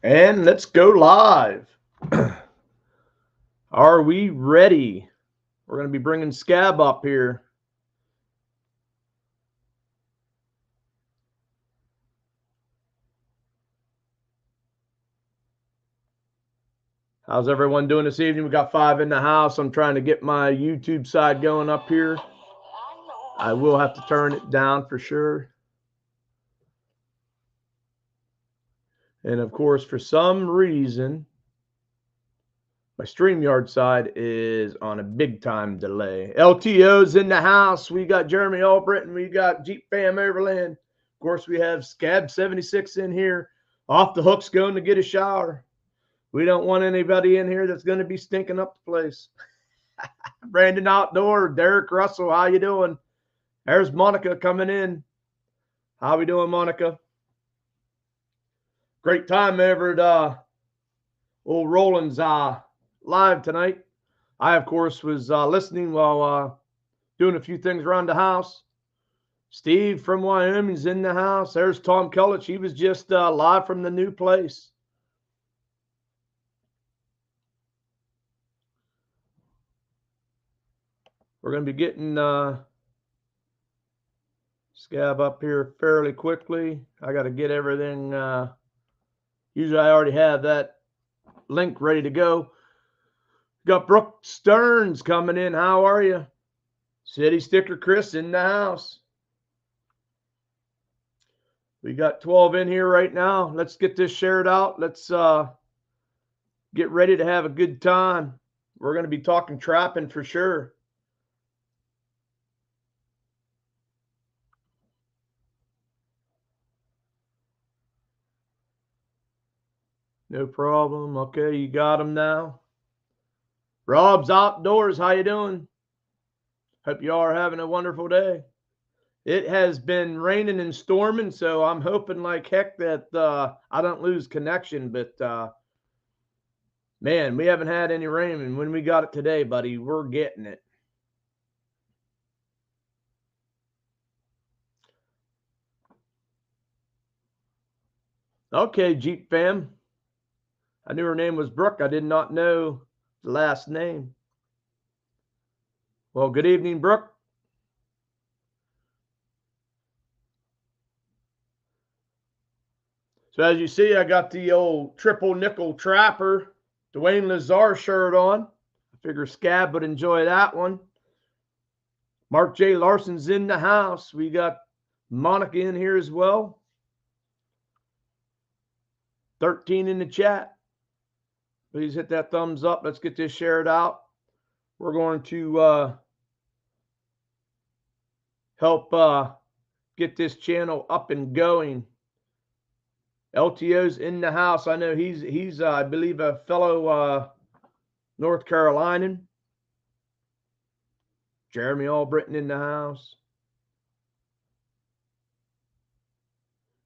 And let's go live. Are we ready? We're going to be bringing Scab up here. How's everyone doing this evening? We got 5 in the house. I'm trying to get my YouTube side going up here. I will have to turn it down for sure. And of course, for some reason, my StreamYard side is on a big time delay. LTO's in the house. We got Jeremy Albritton. We got Jeep Fam Overland. Of course, we have Scab 76 in here. Off the hook's going to get a shower. We don't want anybody in here that's going to be stinking up the place. Brandon Outdoor, Derek Russell, how you doing? There's Monica coming in. How we doing, Monica? Great time over at old Roland's live tonight. I, of course, was listening while doing a few things around the house. Steve from Wyoming's in the house. There's Tom Kellich. He was just live from the new place. We're going to be getting Scab up here fairly quickly. I got to get everything. Usually I already have that link ready to go. Got Brooke Stearns coming in. How are you? City Sticker Chris in the house. We got 12 in here right now. Let's get this shared out. Let's get ready to have a good time. We're going to be talking trapping for sure. No problem. Okay, you got them now. Rob's Outdoors, how you doing? Hope you are having a wonderful day. It has been raining and storming, so I'm hoping like heck that I don't lose connection. But man, we haven't had any rain, and when we got it today, buddy, we're getting it. Okay, Jeep fam. I knew her name was Brooke. I did not know the last name. Well, good evening, Brooke. So as you see, I got the old triple nickel trapper Dwayne Lazar shirt on. I figure Scab would enjoy that one. Mark J. Larson's in the house. We got Monica in here as well. 13 in the chat. Please hit that thumbs up. Let's get this shared out. We're going to help get this channel up and going. LTO's in the house. I know he's I believe a fellow North Carolinian. Jeremy Albritton in the house.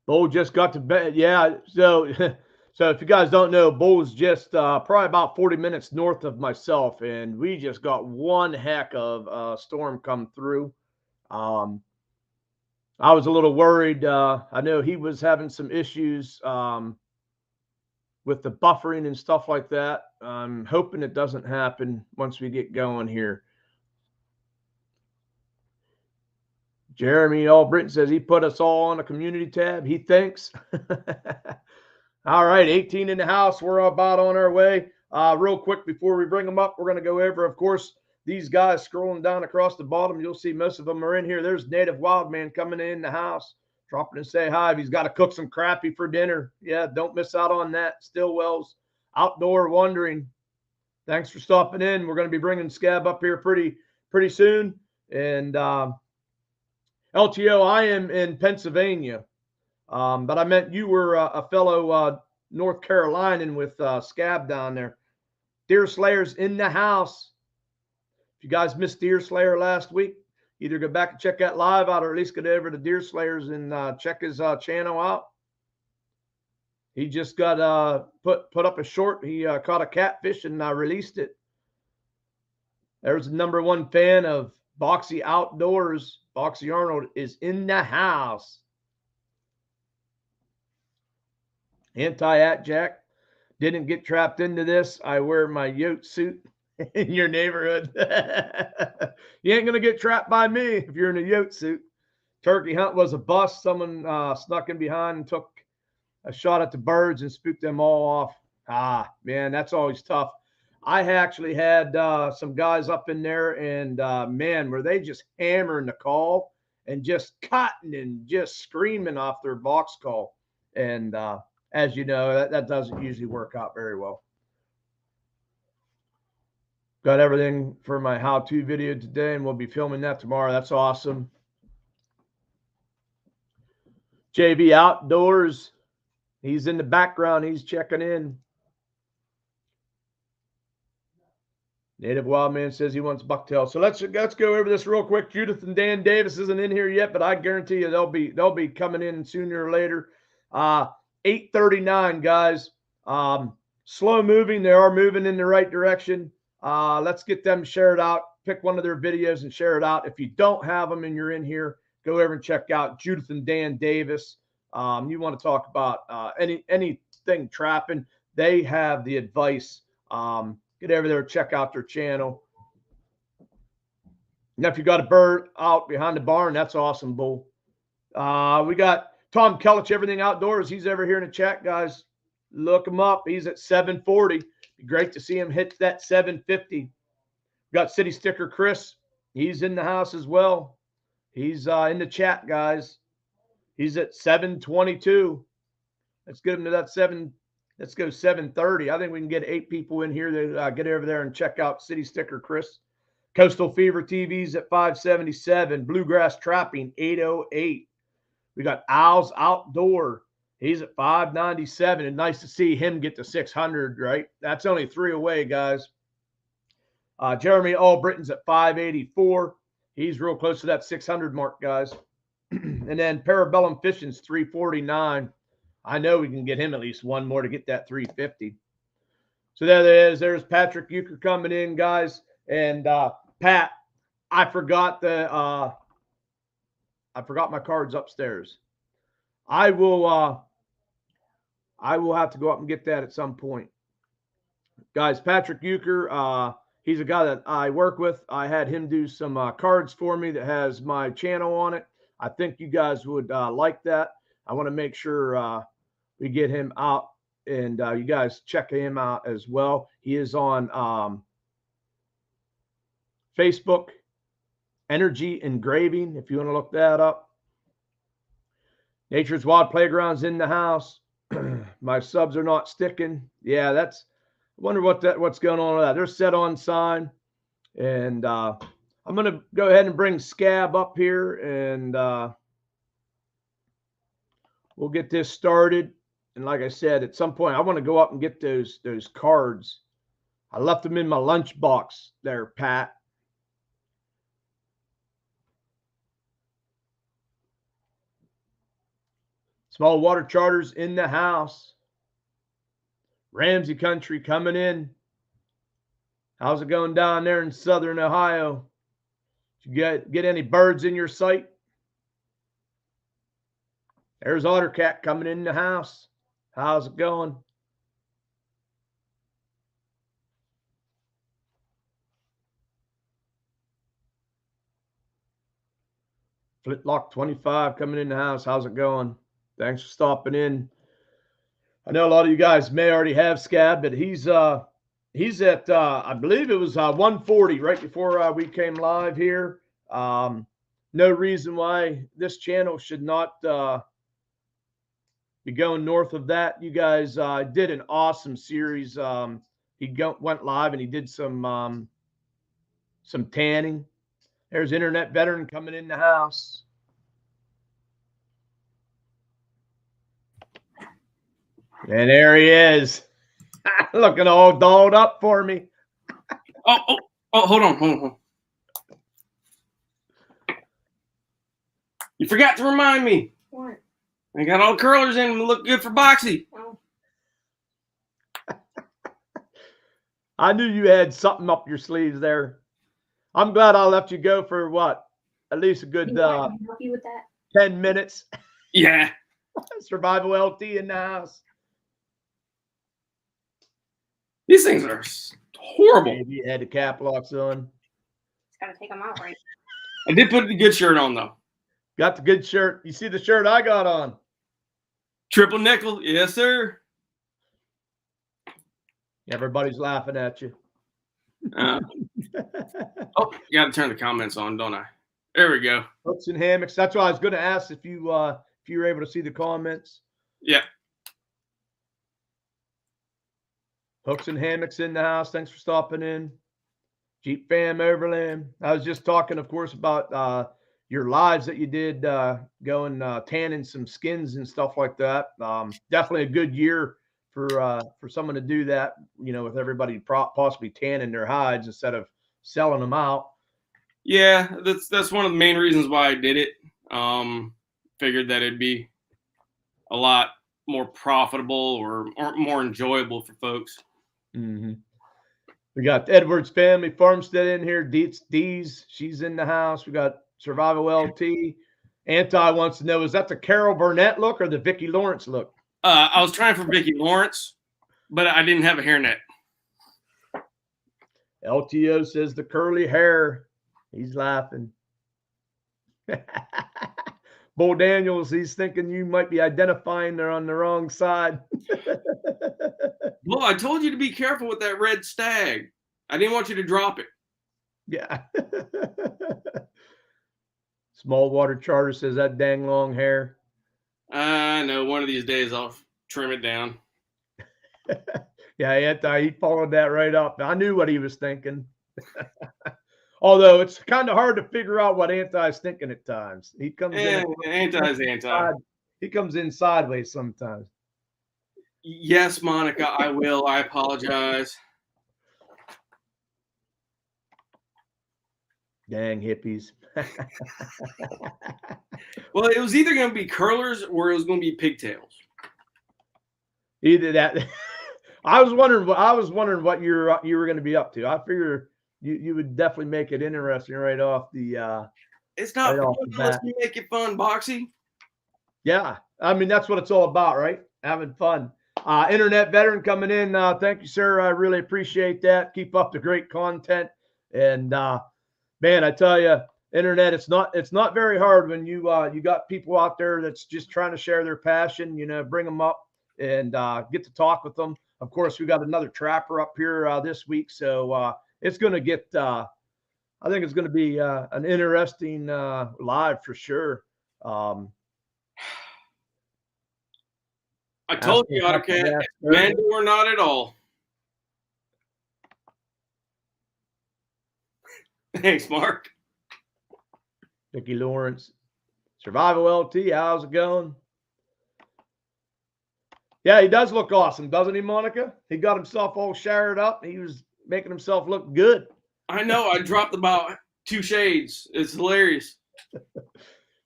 Bull just got to bed. Yeah, so so if you guys don't know, Bull's just probably about 40 minutes north of myself, and we just got one heck of storm come through. I was a little worried. I know he was having some issues with the buffering and stuff like that. I'm hoping it doesn't happen once we get going here. Jeremy Albritton says he put us all on a community tab. He thinks. All right, 18 in the house. We're about on our way. Real quick before we bring them up, we're going to go over, of course, these guys scrolling down across the bottom. You'll see most of them are in here. There's Native Wildman coming in the house, dropping and say hi. If he's got to cook some crappie for dinner, yeah, don't miss out on that. Stillwell's Outdoor Wondering. Thanks for stopping in. We're going to be bringing Scab up here pretty soon. And LTO, I am in Pennsylvania. But I meant you were a fellow North Carolinian with Scab down there. Deer Slayer's in the house. If you guys missed Deer Slayer last week, either go back and check that live out or at least get over to Deer Slayer's and check his channel out. He just got put up a short. He caught a catfish and released it. There's the #1 fan of Boxy Outdoors. Boxy Arnold is in the house. Anti-At Jack. didn't get trapped into this, I wear my yote suit in your neighborhood. You ain't going to get trapped by me if you're in a yote suit. Turkey hunt was a bust. Someone snuck in behind and took a shot at the birds and spooked them all off. Ah, man, that's always tough. I actually had some guys up in there, and man, were they just hammering the call and just cutting and just screaming off their box call. And as you know, that doesn't usually work out very well. Got everything for my how-to video today, and we'll be filming that tomorrow. That's awesome. JV Outdoors, he's in the background. He's checking in. Native Wildman says he wants bucktail. So let's go over this real quick. Judith and Dan Davis isn't in here yet, but I guarantee you they'll be coming in sooner or later. 8:39, guys. Slow moving. They are moving in the right direction. Let's get them shared out. Pick one of their videos and share it out. If you don't have them and you're in here, go over and check out Judith and Dan Davis. You want to talk about anything trapping, they have the advice. Get over there, check out their channel. And if you got a bird out behind the barn, that's awesome, Bull. We got Tom Kellich, Everything Outdoors. He's over here in the chat, guys. Look him up. He's at 740. Be great to see him hit that 750. We got City Sticker Chris. He's in the house as well. He's in the chat, guys. He's at 722. Let's get him to that 7. Let's go 730. I think we can get 8 people in here to get over there and check out City Sticker Chris. Coastal Fever TV's at 577. Bluegrass Trapping, 808. We got Owls Outdoor. He's at 597. And nice to see him get to 600, right? That's only 3 away, guys. Jeremy Allbritton's at 584. He's real close to that 600 mark, guys. And then Parabellum Fishing's 349. I know we can get him at least one more to get that 350. So there it is. There's Patrick Euchre coming in, guys. And Pat, I forgot my cards upstairs. I will have to go up and get that at some point. Guys, Patrick Euchre, he's a guy that I work with. I had him do some cards for me that has my channel on it. I think you guys would like that. I want to make sure we get him out, and you guys check him out as well. He is on Facebook, Energy Engraving, if you want to look that up. Nature's Wild Playground's in the house. My subs are not sticking. Yeah, I wonder what's going on with that. They're set on sign, and I'm going to go ahead and bring Skab up here, and we'll get this started. And like I said, at some point, I want to go up and get those cards. I left them in my lunchbox there, Pat. Small water charters in the house. Ramsey Country coming in. How's it going down there in southern Ohio? Did you get any birds in your sight? There's Ottercat coming in the house. How's it going? Flintlock 25 coming in the house. How's it going? Thanks for stopping in. I know a lot of you guys may already have Skab, but he's at I believe it was 140 right before we came live here. No reason why this channel should not be going north of that. You guys did an awesome series. He went live and he did some tanning. There's Internet Veteran coming in the house. And there he is. Looking all dolled up for me. Oh, hold on. You forgot to remind me. What? I got all the curlers in them look good for Boxy. Oh. I knew you had something up your sleeves there. I'm glad I left you go for what? At least a good help you with that? 10 minutes. Yeah. Survival LT in the house. These things are horrible. Maybe you had the cap locks on. Just gotta take them out, right? I did put the good shirt on though. Got the good shirt. You see the shirt I got on? Triple nickel, yes sir. Everybody's laughing at you. Oh, got to turn the comments on, don't I? There we go. Hooks and hammocks. That's why I was going to ask if you were able to see the comments. Yeah. Hooks and hammocks in the house. Thanks for stopping in. Jeep Fam Overland. I was just talking, of course, about your lives that you did going tanning some skins and stuff like that. Definitely a good year for someone to do that, you know, with everybody possibly tanning their hides instead of selling them out. Yeah, that's one of the main reasons why I did it. Figured that it'd be a lot more profitable or more enjoyable for folks. Mm-hmm. We got the Edwards family farmstead in here. Dee's, she's in the house. We got Survival LT. Anti wants to know, is that the Carol Burnett look or the Vicki Lawrence look? I was trying for Vicki Lawrence, but I didn't have a hairnet. LTO says the curly hair. He's laughing. Bo Daniels, he's thinking you might be identifying they're on the wrong side. Well, I told you to be careful with that red stag. I didn't want you to drop it. Yeah. Small Water Charter says that dang long hair. I know. One of these days I'll trim it down. Yeah, Anti, he followed that right up. I knew what he was thinking. Although it's kind of hard to figure out what Anti's thinking at times. He comes in. Anti's anti. He comes in sideways sometimes. Yes, Monica, I will. I apologize. Dang hippies. Well, it was either going to be curlers or it was going to be pigtails. Either that. I was wondering what you were going to be up to. I figure you would definitely make it interesting right off the. It's not right fun off the unless bat. you make it fun, Boxy. Yeah, I mean that's what it's all about, right? Having fun. Internet veteran coming in. Thank you, sir. I really appreciate that. Keep up the great content. And man, I tell you, internet, it's not very hard when you got people out there that's just trying to share their passion. You know, bring them up and get to talk with them. Of course, we got another trapper up here this week, so it's going to get. I think it's going to be an interesting live for sure. I told you, AutoCAD, Mando or not at all. Thanks, Mark. Vicki Lawrence, Survival LT, how's it going? Yeah, he does look awesome, doesn't he, Monica? He got himself all showered up. He was making himself look good. I know. I dropped about 2 shades. It's hilarious.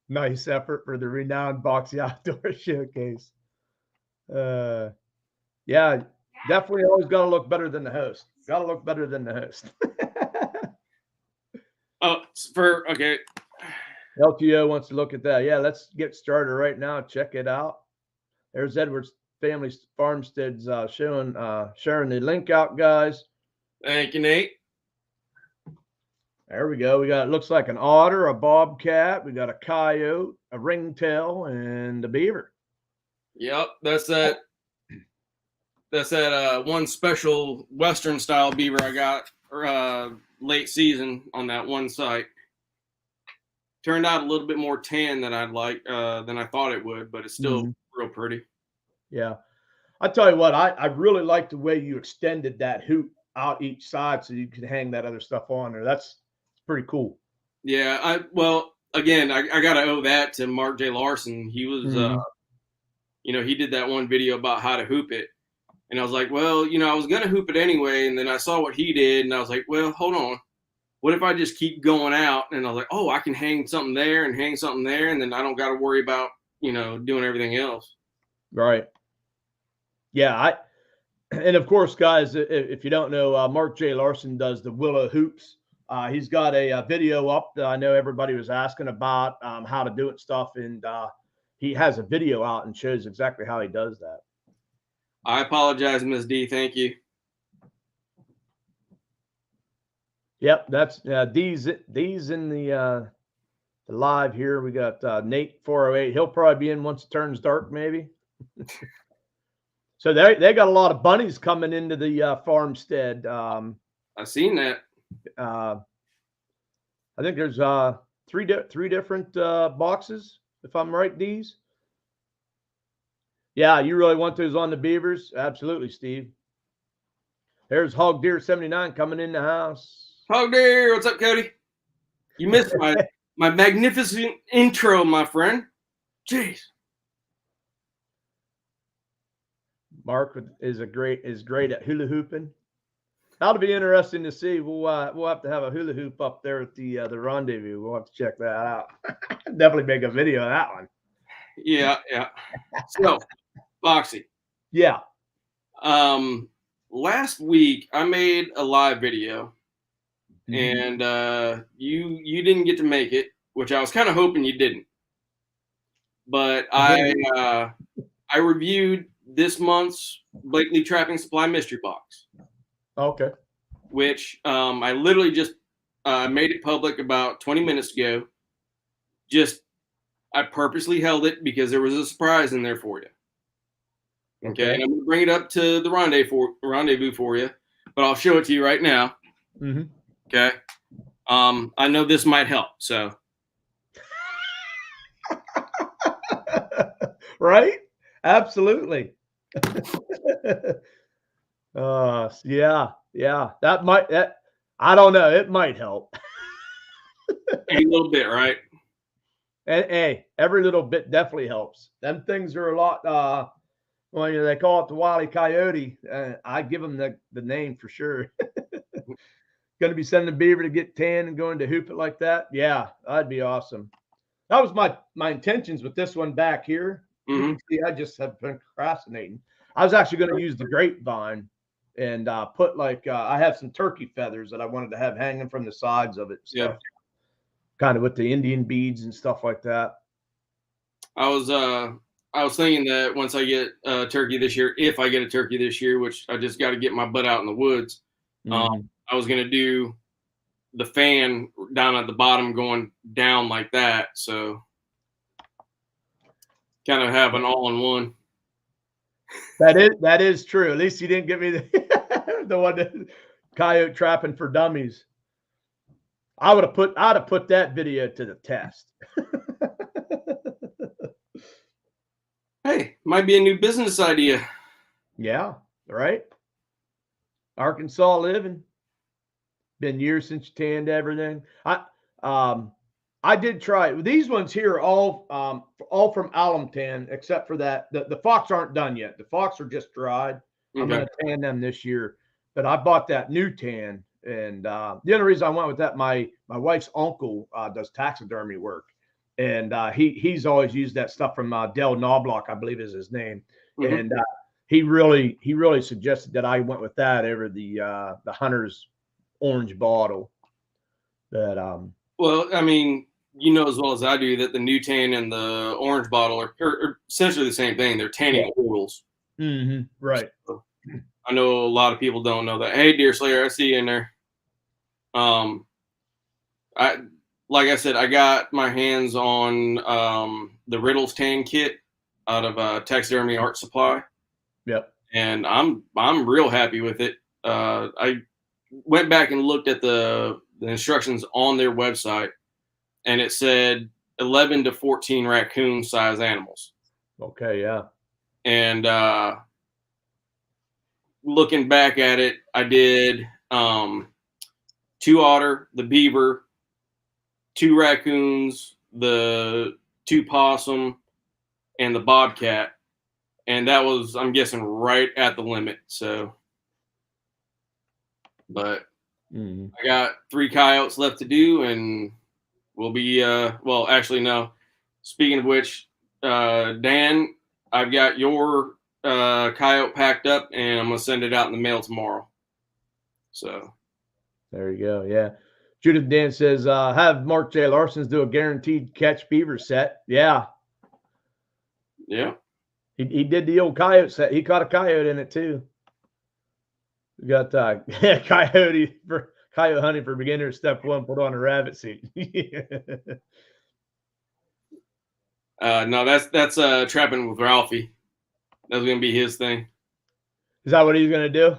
Nice effort for the renowned Boxy Outdoor Showcase. Yeah, definitely always got to look better than the host. Got to look better than the host. Okay. LTO wants to look at that. Yeah, let's get started right now. Check it out. There's Edwards Family Farmsteads sharing the link out, guys. Thank you, Nate. There we go. We got, it looks like an otter, a bobcat. We got a coyote, a ringtail, and a beaver. Yep, that's that one special Western style beaver I got late season on that one site. Turned out a little bit more tan than I'd like than I thought it would, but it's still real pretty. Yeah, I tell you what, I really like the way you extended that hoop out each side so you could hang that other stuff on there. That's pretty cool. Yeah, I gotta owe that to Mark J. Larson. He was he did that one video about how to hoop it. And I was like, well, I was going to hoop it anyway. And then I saw what he did. And I was like, well, hold on. What if I just keep going out? And I was like, oh, I can hang something there and hang something there. And then I don't got to worry about, doing everything else. Right. Yeah. And of course, guys, if you don't know, Mark J. Larson does the Willow Hoops. He's got a video up that I know everybody was asking about how to do it stuff. And he has a video out and shows exactly how he does that. I apologize, Ms. D. Thank you. Yep, that's D's in the live here. We got Nate 408. He'll probably be in once it turns dark, maybe. So they got a lot of bunnies coming into the farmstead. I've seen that. I think there's three different boxes, if I'm right, D's. Yeah, you really want those on the beavers? Absolutely, Steve. There's Hog Deer 79 coming in the house. Hog Deer, what's up, Cody? You missed my magnificent intro, my friend. Jeez. Mark is great at hula hooping. That'll be interesting to see. We'll have to have a hula hoop up there at the rendezvous. We'll have to check that out. Definitely make a video of that one. Yeah. So, Foxy. Yeah. Last week I made a live video, and you didn't get to make it, which I was kind of hoping you didn't. But I reviewed this month's Blakely Trapping Supply mystery box. Okay. Which I literally just made it public about 20 minutes ago. I purposely held it because there was a surprise in there for you. Okay. And I'm going to bring it up to the rendezvous for you, but I'll show it to you right now. Mm-hmm. Okay. I know this might help. So. Right? Absolutely. Yeah. I don't know. It might help. A little bit, right? And hey, every little bit definitely helps. Them things are a lot. They call it the Wile E. Coyote. I give them the name for sure. Going to be sending the beaver to get tan and going to hoop it like that. Yeah, that'd be awesome. That was my intentions with this one back here. You can see I just have been procrastinating. I was actually going to use the grapevine and put I have some turkey feathers that I wanted to have hanging from the sides of it. So. Yeah. Kind of with the Indian beads and stuff like that. I was thinking that once I get a turkey this year, if I get a turkey this year, which I just got to get my butt out in the woods, I was going to do the fan down at the bottom going down like that. So kind of have an all-in-one. That is true. At least you didn't give me the one that coyote trapping for dummies. I'd have put that video to the test. Hey, might be a new business idea. Yeah, right. Arkansas living. Been years since you tanned everything. I did try it. These ones here are all from alum tan, except for that. The fox aren't done yet. The fox are just dried. Okay. I'm going to tan them this year. But I bought that new tan. And the only reason I went with that, my wife's uncle does taxidermy work. And he's always used that stuff from Del Knobloch, I believe is his name. And he really suggested that I went with that over the Hunter's orange bottle. But well, I mean, you know as well as I do that the new tan and the orange bottle are essentially the same thing. They're tanning oils. Right. So, I know a lot of people don't know that. Hey, Deer Slayer, I see you in there. Like I said, I got my hands on the Riddles tan kit out of Taxidermy Art Supply. Yep. And I'm real happy with it. I went back and looked at the instructions on their website, and it said 11 to 14 raccoon size animals. Okay, yeah. And looking back at it, I did 2 otter, the beaver, 2 raccoons, the 2 possum, and the bobcat. And that was, I'm guessing, right at the limit. So, but I got 3 coyotes left to do, and we'll be, well, actually, no. Speaking of which, Dan, I've got your coyote packed up, and I'm going to send it out in the mail tomorrow. So. There you go. Yeah. Judith Dan says, have Mark J. Larson's do a guaranteed catch beaver set. Yeah. Yeah. He did the old coyote set. He caught a coyote in it too. We got coyote Coyote hunting for beginners, step 1, put on a rabbit suit. No, that's trapping with Ralphie. That's gonna be his thing. Is that what he's gonna do?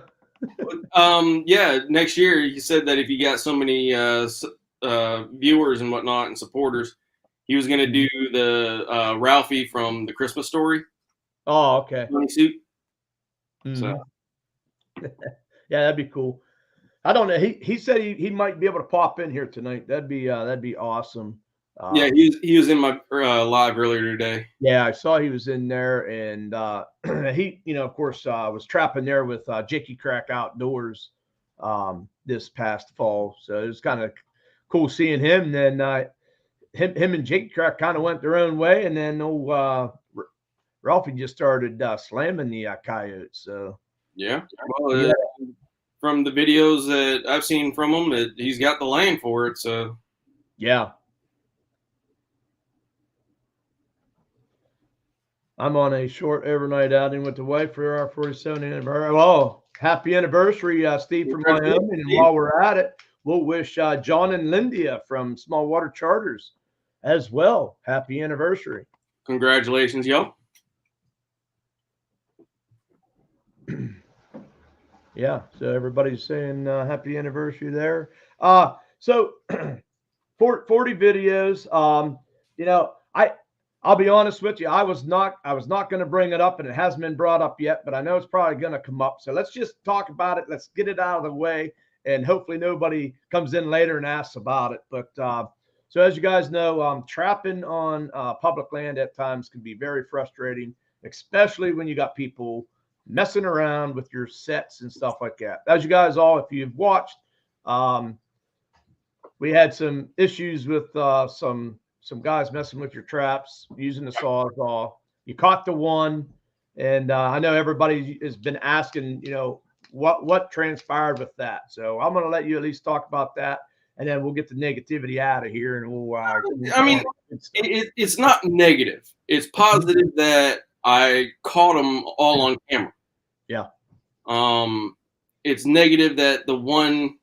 Yeah, next year he said that if he got so many viewers and whatnot and supporters, he was gonna do the Ralphie from the Christmas Story. Oh, okay. Suit. Mm-hmm. So yeah, that'd be cool. I don't know. He said he might be able to pop in here tonight. That'd be awesome. Yeah, he was in my live earlier today. Yeah, I saw he was in there, and he, of course, was trapping there with Jicky Crack Outdoors this past fall. So it was kind of cool seeing him. And then him and Jicky Crack kind of went their own way, and then Ralphie just started slamming the coyotes. So yeah, well, from the videos that I've seen from him, he's got the land for it. So yeah. I'm on a short overnight outing with the wife for our 47th anniversary. Oh, happy anniversary, Steve from Miami. And while we're at it, we'll wish John and Lindia from Small Water Charters as well. Happy anniversary. Congratulations, y'all. Yeah, so everybody's saying happy anniversary there. So 40 videos. I'll be honest with you. I was not going to bring it up, and it hasn't been brought up yet, but I know it's probably going to come up. So let's just talk about it. Let's get it out of the way, and hopefully nobody comes in later and asks about it. But so as you guys know, trapping on public land at times can be very frustrating, especially when you got people messing around with your sets and stuff like that. As you guys all, if you've watched, we had some issues with some guys messing with your traps, using the Sawzall. You caught the one, and I know everybody has been asking, what transpired with that. So I'm going to let you at least talk about that, and then we'll get the negativity out of here, and we'll. It's not negative. It's positive that I caught them all on camera. Yeah. It's negative that the one,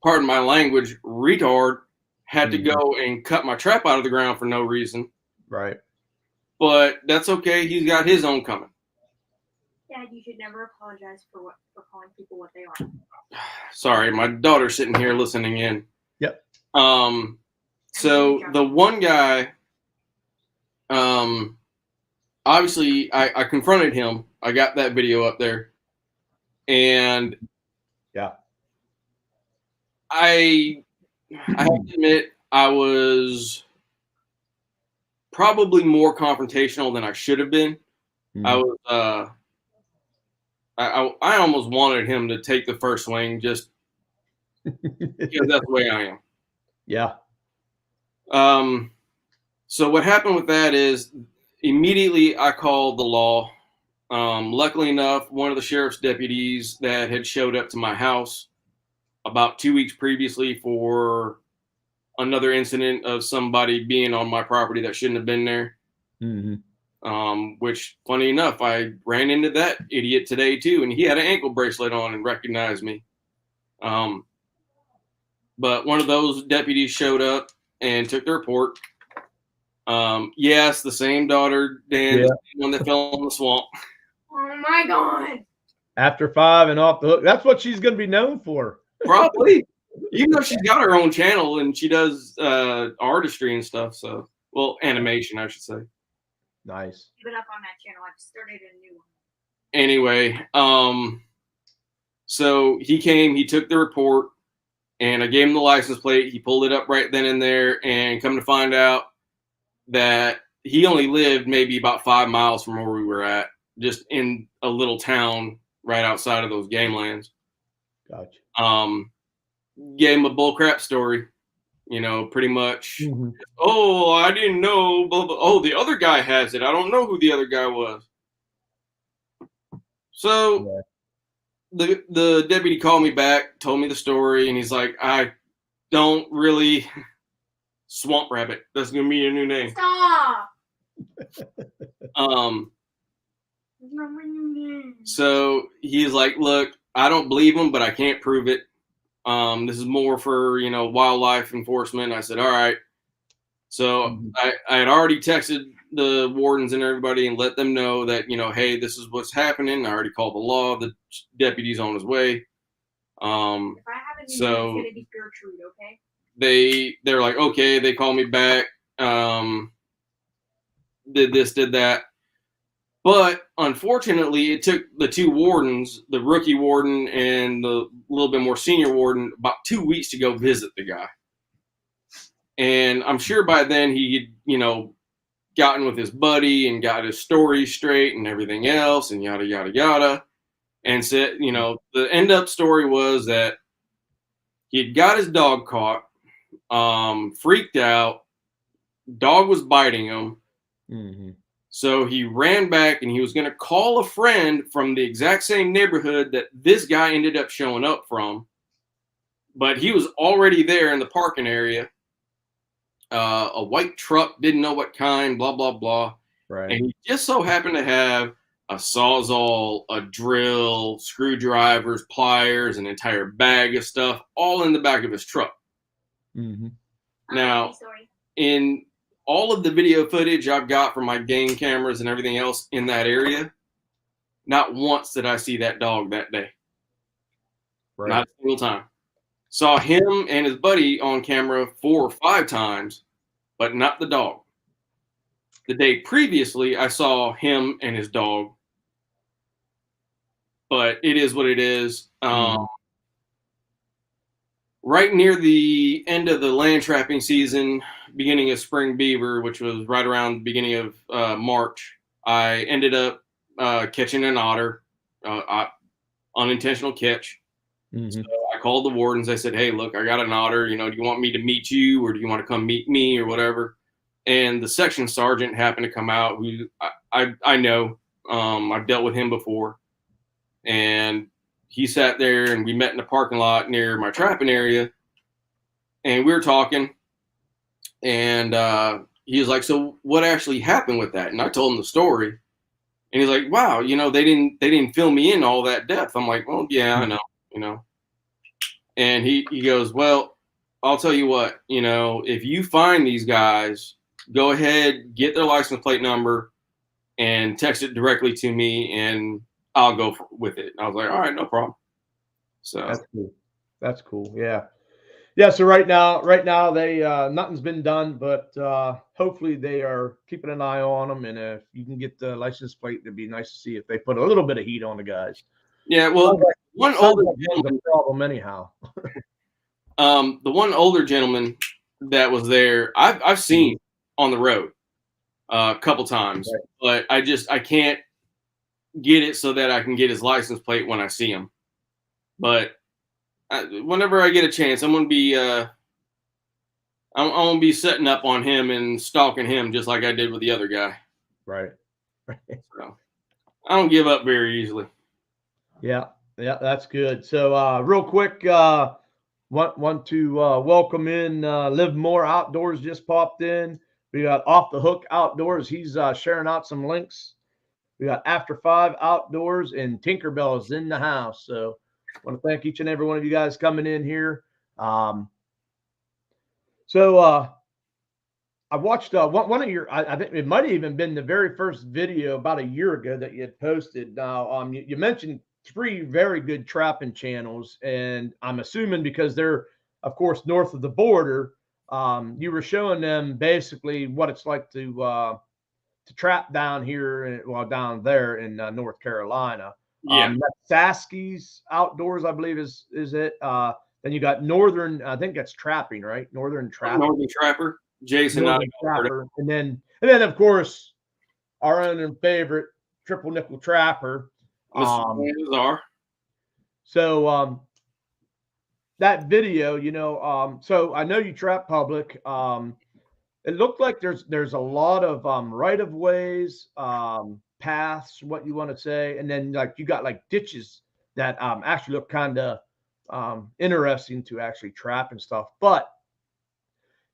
pardon my language, retard had to go and cut my trap out of the ground for no reason. Right. But that's okay. He's got his own coming. Dad, you should never apologize for calling people what they are. Sorry, my daughter's sitting here listening in. Yep. So the one guy, obviously I confronted him. I got that video up there. And yeah. I have to admit, I was probably more confrontational than I should have been. I was, I almost wanted him to take the first swing just because that's the way I am. Yeah. So what happened with that is immediately I called the law. Luckily enough, one of the sheriff's deputies that had showed up to my house about 2 weeks previously for another incident of somebody being on my property that shouldn't have been there. Which, funny enough, I ran into that idiot today too, and he had an ankle bracelet on and recognized me. But one of those deputies showed up and took the report. Yes, the same daughter, Dan, the same one that fell in the swamp. Oh my God. After 5 and off the hook. That's what she's going to be known for. Probably. Even though she's got her own channel and she does artistry and stuff. So, well, animation, I should say. Nice. Keep it up on that channel. I've started a new one. Anyway, so he came, he took the report, and I gave him the license plate. He pulled it up right then and there, and come to find out that he only lived maybe about 5 miles from where we were at, just in a little town right outside of those game lands. Gotcha. Gave him a bullcrap story, pretty much. Oh, I didn't know. Blah, blah. Oh, the other guy has it. I don't know who the other guy was. So the deputy called me back, told me the story, and he's like, I don't really swamp rabbit. That's gonna be your new name. Stop. So he's like, look, I don't believe him, but I can't prove it. This is more for, wildlife enforcement. I said, all right. So I had already texted the wardens and everybody and let them know that, hey, this is what's happening. I already called the law. The deputy's on his way. If I have a new name, it's gonna be Gertrude, okay? They're like, okay. They call me back. Did this, did that. But unfortunately, it took the two wardens, the rookie warden and the little bit more senior warden, about 2 weeks to go visit the guy. And I'm sure by then he had, gotten with his buddy and got his story straight and everything else and yada, yada, yada. And said, the end up story was that he had got his dog caught, freaked out, dog was biting him. Mm-hmm. So he ran back and he was going to call a friend from the exact same neighborhood that this guy ended up showing up from. But he was already there in the parking area. A white truck, didn't know what kind, blah, blah, blah. Right. And he just so happened to have a Sawzall, a drill, screwdrivers, pliers, an entire bag of stuff, all in the back of his truck. Mm-hmm. Now, in all of the video footage I've got from my game cameras and everything else in that area, not once did I see that dog that day. Right. Not a single time. Saw him and his buddy on camera 4 or 5 times, but not the dog. The day previously, I saw him and his dog, but it is what it is. Right near the end of the land trapping season, beginning of spring beaver, which was right around the beginning of March, I ended up catching an otter, unintentional catch. Mm-hmm. So I called the wardens. I said, hey, look, I got an otter. Do you want me to meet you or do you want to come meet me or whatever? And the section sergeant happened to come out, who I know. I've dealt with him before. And he sat there and we met in the parking lot near my trapping area. And we were talking. And he was like, so what actually happened with that? And I told him the story. And he's like, wow, they didn't fill me in all that depth. I'm like, well, yeah, I know. And he goes, well, I'll tell you what, if you find these guys, go ahead, get their license plate number and text it directly to me and I'll go with it. And I was like, all right, no problem. So That's cool. Yeah. Yeah. So right now they, nothing's been done, but hopefully they are keeping an eye on them. And if you can get the license plate, it'd be nice to see if they put a little bit of heat on the guys. Yeah. Well, one older gentleman, a problem anyhow. The one older gentleman that was there, I've seen on the road a couple times, right. But I can't get it so that I can get his license plate when I see him. But whenever I get a chance, I'm gonna be setting up on him and stalking him just like I did with the other guy. Right. So I don't give up very easily. Yeah, that's good. So real quick, want to welcome in Live More Outdoors just popped in. We got Off the Hook Outdoors. He's sharing out some links. We got After 5 Outdoors and Tinkerbell is in the house. So I want to thank each and every one of you guys coming in here. So I watched one of your, I think it might have even been the very first video about a year ago that you had posted. Now, you mentioned 3 very good trapping channels, and I'm assuming because they're, of course, north of the border, you were showing them basically what it's like to trap down here, down there in North Carolina. Yeah. Sasky's Outdoors, I believe is it. Then you got Northern, I think that's trapping, right? Northern Trapper, Jason, Trapper, and then of course our own and favorite Triple Nickel Trapper. So that video, so I know you trap public. It looked like there's a lot of right of ways, paths, what you want to say, and then like you got like ditches that actually look kind of interesting to actually trap and stuff, but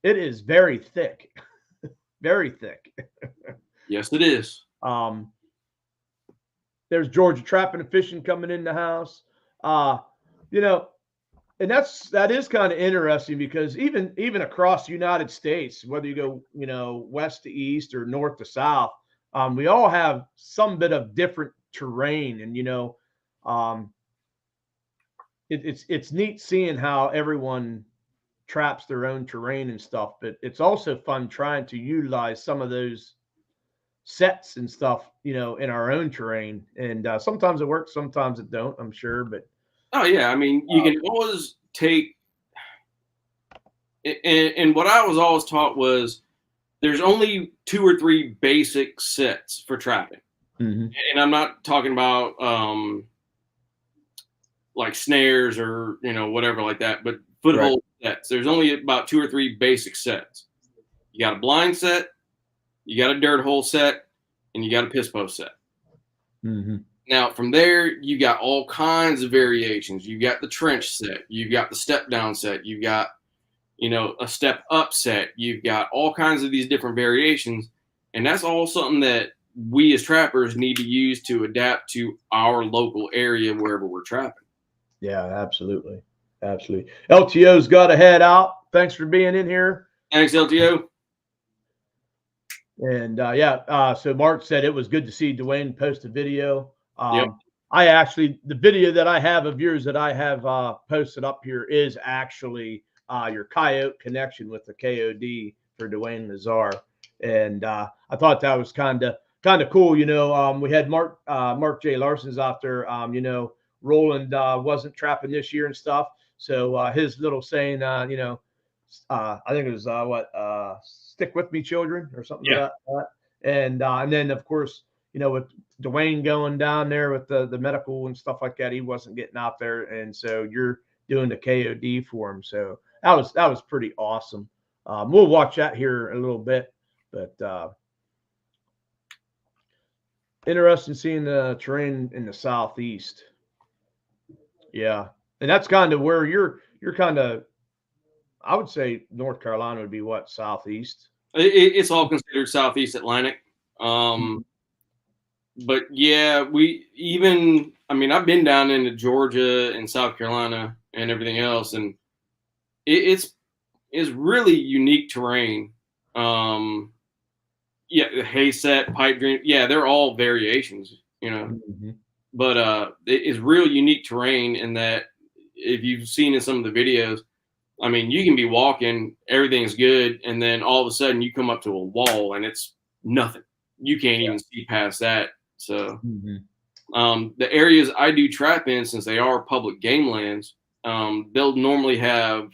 it is very thick, very thick. Yes, it is. There's Georgia Trapping and Fishing coming in the house. and that is kind of interesting because even across the United States, whether you go west to east or north to south, we all have some bit of different terrain, and um, it's neat seeing how everyone traps their own terrain and stuff. But it's also fun trying to utilize some of those sets and stuff, in our own terrain. And sometimes it works, sometimes it don't. I'm sure, but Oh yeah, I mean, you can always take. And what I was always taught was there's only 2 or 3 basic sets for trapping, and I'm not talking about like snares or whatever like that, but foothold sets. There's only about 2 or 3 basic sets. You got a blind set, you got a dirt hole set, and you got a piss post set. Now from there, you got all kinds of variations. You got the trench set, you got the step down set, you got a step up set. You've got all kinds of these different variations, and that's all something that we as trappers need to use to adapt to our local area wherever we're trapping. Yeah, absolutely. Absolutely. LTO's got to head out. Thanks for being in here. Thanks, LTO. And so Mark said it was good to see Dwayne post a video. Yep. The video that I have of yours that I have posted up here is actually your coyote connection with the KOD for Dwayne Lazar. And I thought that was kind of cool. We had Mark J. Larson's out there. Roland wasn't trapping this year and stuff. So his little saying, I think it was stick with me, children, or something like that. And then of course, with Dwayne going down there with the medical and stuff like that, he wasn't getting out there, and so you're doing the KOD for him. So that was pretty awesome. We'll watch that here in a little bit, but interesting seeing the terrain in the southeast. Yeah, and that's kind of where you're kind of. I would say North Carolina would be what, southeast? It's all considered Southeast Atlantic. But yeah, I've been down into Georgia and South Carolina and everything else, and it's really unique terrain. The hay set, pipe dream, they're all variations, but it's real unique terrain in that if you've seen in some of the videos, you can be walking, everything's good, and then all of a sudden you come up to a wall and it's nothing. You can't even see past that. So the areas I do trap in, since they are public game lands, they'll normally have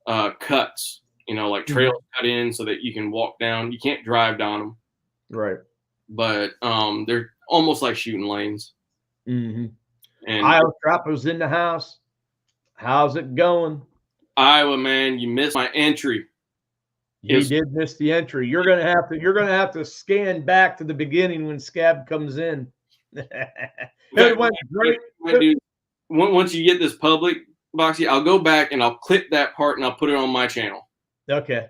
cuts, like trails cut in so that you can walk down. You can't drive down them. Right. But they're almost like shooting lanes. And Iowa Trappers in the house. How's it going? Iowa, man, you missed my entry. You did miss the entry. You're gonna have to scan back to the beginning when Skab comes in. It went great. Once you get this public, Boxy, I'll go back and I'll clip that part and I'll put it on my channel. Okay.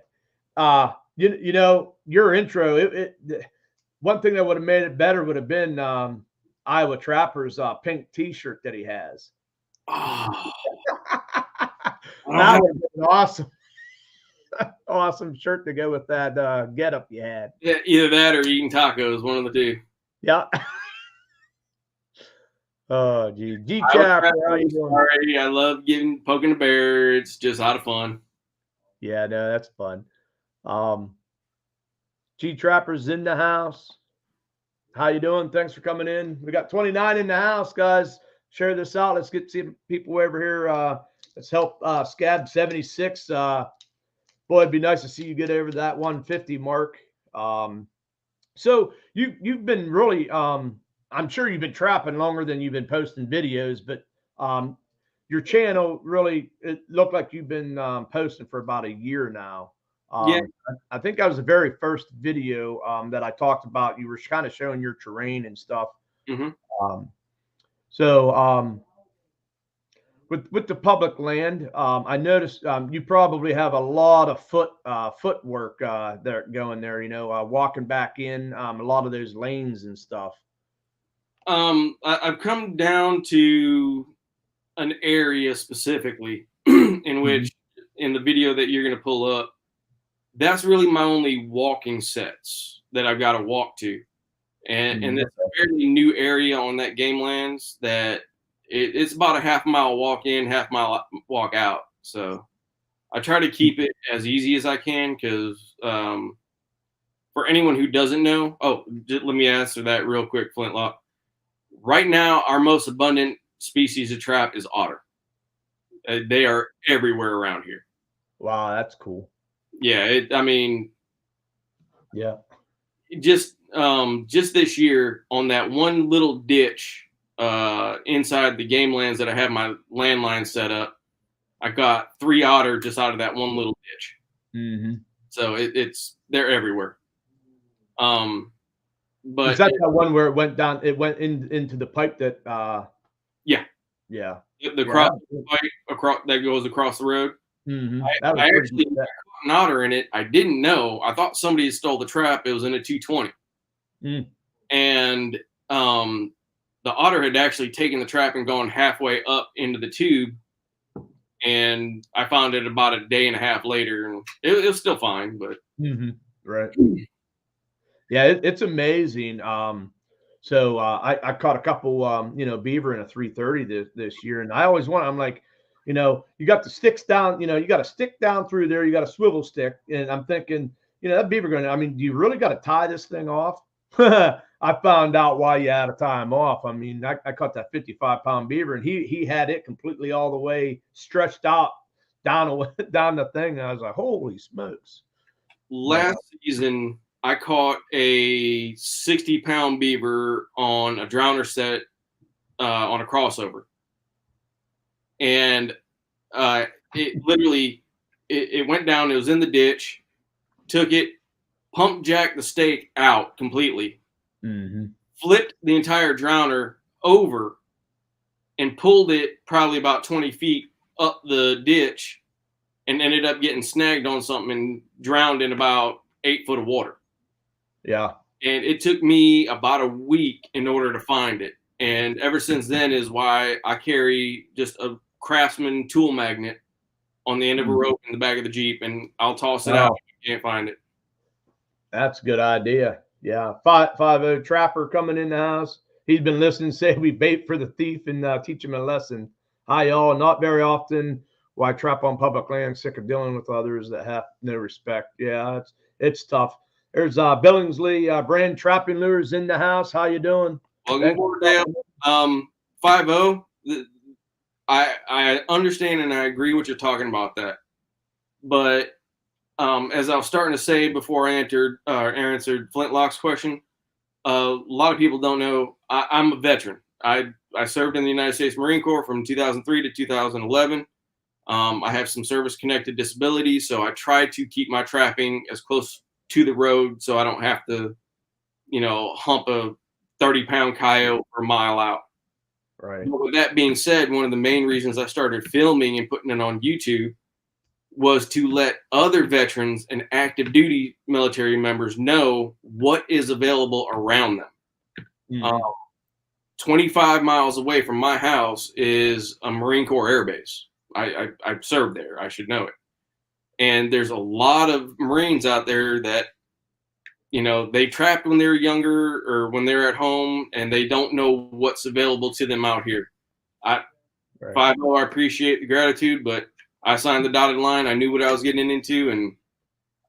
Your intro. One thing that would have made it better would have been Iowa Trapper's pink T-shirt that he has. Oh. That would have been awesome. Awesome shirt to go with that getup you had. Yeah, either that or eating tacos, one of the two. Yeah. Oh, gee. G-Chapter, how you doing? Sorry, I love poking the bear. It's just a lot of fun. Yeah, no, that's fun. G-Trapper's in the house. How you doing? Thanks for coming in. We got 29 in the house, guys. Share this out. Let's get some people over here. Let's help Skab 76. Boy, it'd be nice to see you get over that 150 mark. So you've been really, I'm sure you've been trapping longer than you've been posting videos, but your channel really, it looked like you've been posting for about a year now. I think that was the very first video that I talked about. You were kind of showing your terrain and stuff. With the public land, I noticed you probably have a lot of footwork there going there. Walking back in a lot of those lanes and stuff. I've come down to an area specifically in which in the video that you're going to pull up, that's really my only walking sets that I've got to walk to. And it's a fairly new area on that game lands that it's about a half-mile walk in, half-mile walk out. So I try to keep it as easy as I can because for anyone who doesn't know, let me answer that real quick, Flintlock. Right now, our most abundant species of trap is otter. They are everywhere around here. Wow, that's cool. Yeah, yeah. Just this year on that one little ditch inside the game lands that I have my landline set up, I got 3 otter just out of that one little ditch. Mm-hmm. So they're everywhere. But is that the one where it went down? It went into the pipe that. Yeah. The cross pipe across that goes across the road. Mm-hmm. I actually caught an otter in it. I didn't know. I thought somebody stole the trap. It was in a 220. And the otter had actually taken the trap and gone halfway up into the tube. And I found it about a day and a half later, and it was still fine. But right, yeah, it's amazing. So I caught a couple, beaver in a 330 this year, and I always want. I'm like, you got the sticks down. You got a stick down through there. You got a swivel stick, and I'm thinking, that beaver going. I mean, do you really got to tie this thing off? I found out why you had to tie him off. I mean, I caught that 55-pound beaver, and he had it completely all the way stretched out down the thing. And I was like, holy smokes! Last season, I caught a 60-pound beaver on a drowner set on a crossover, and it literally it went down. It was in the ditch. Took it. Pump jacked the stake out completely, flipped the entire drowner over, and pulled it probably about 20 feet up the ditch, and ended up getting snagged on something and drowned in about 8 foot of water. Yeah. And it took me about a week in order to find it. And ever since then is why I carry just a Craftsman tool magnet on the end of a rope in the back of the Jeep, and I'll toss it out if you can't find it. That's a good idea. Yeah. 50 Trapper coming in the house. He's been listening, say we bait for the thief and teach him a lesson. Hi, y'all. Not very often will I trap on public land, sick of dealing with others that have no respect. Yeah, it's tough. There's Billingsley Brand Trapping Lures in the house. How you doing? Welcome aboard, Dale. 50. I understand and I agree what you're talking about that. But as I was starting to say before I answered Flintlock's question, a lot of people don't know I'm a veteran. I served in the United States Marine Corps from 2003 to 2011. I have some service-connected disabilities, so I try to keep my trapping as close to the road so I don't have to, hump a 30-pound coyote for a mile out. Right. But with that being said, one of the main reasons I started filming and putting it on YouTube was to let other veterans and active duty military members know what is available around them. 25 miles away from my house is a Marine Corps Air Base. I served there. I should know it. And there's a lot of Marines out there that, they trapped when they were younger or when they're at home, and they don't know what's available to them out here. I appreciate the gratitude, but I signed the dotted line. I knew what I was getting into, and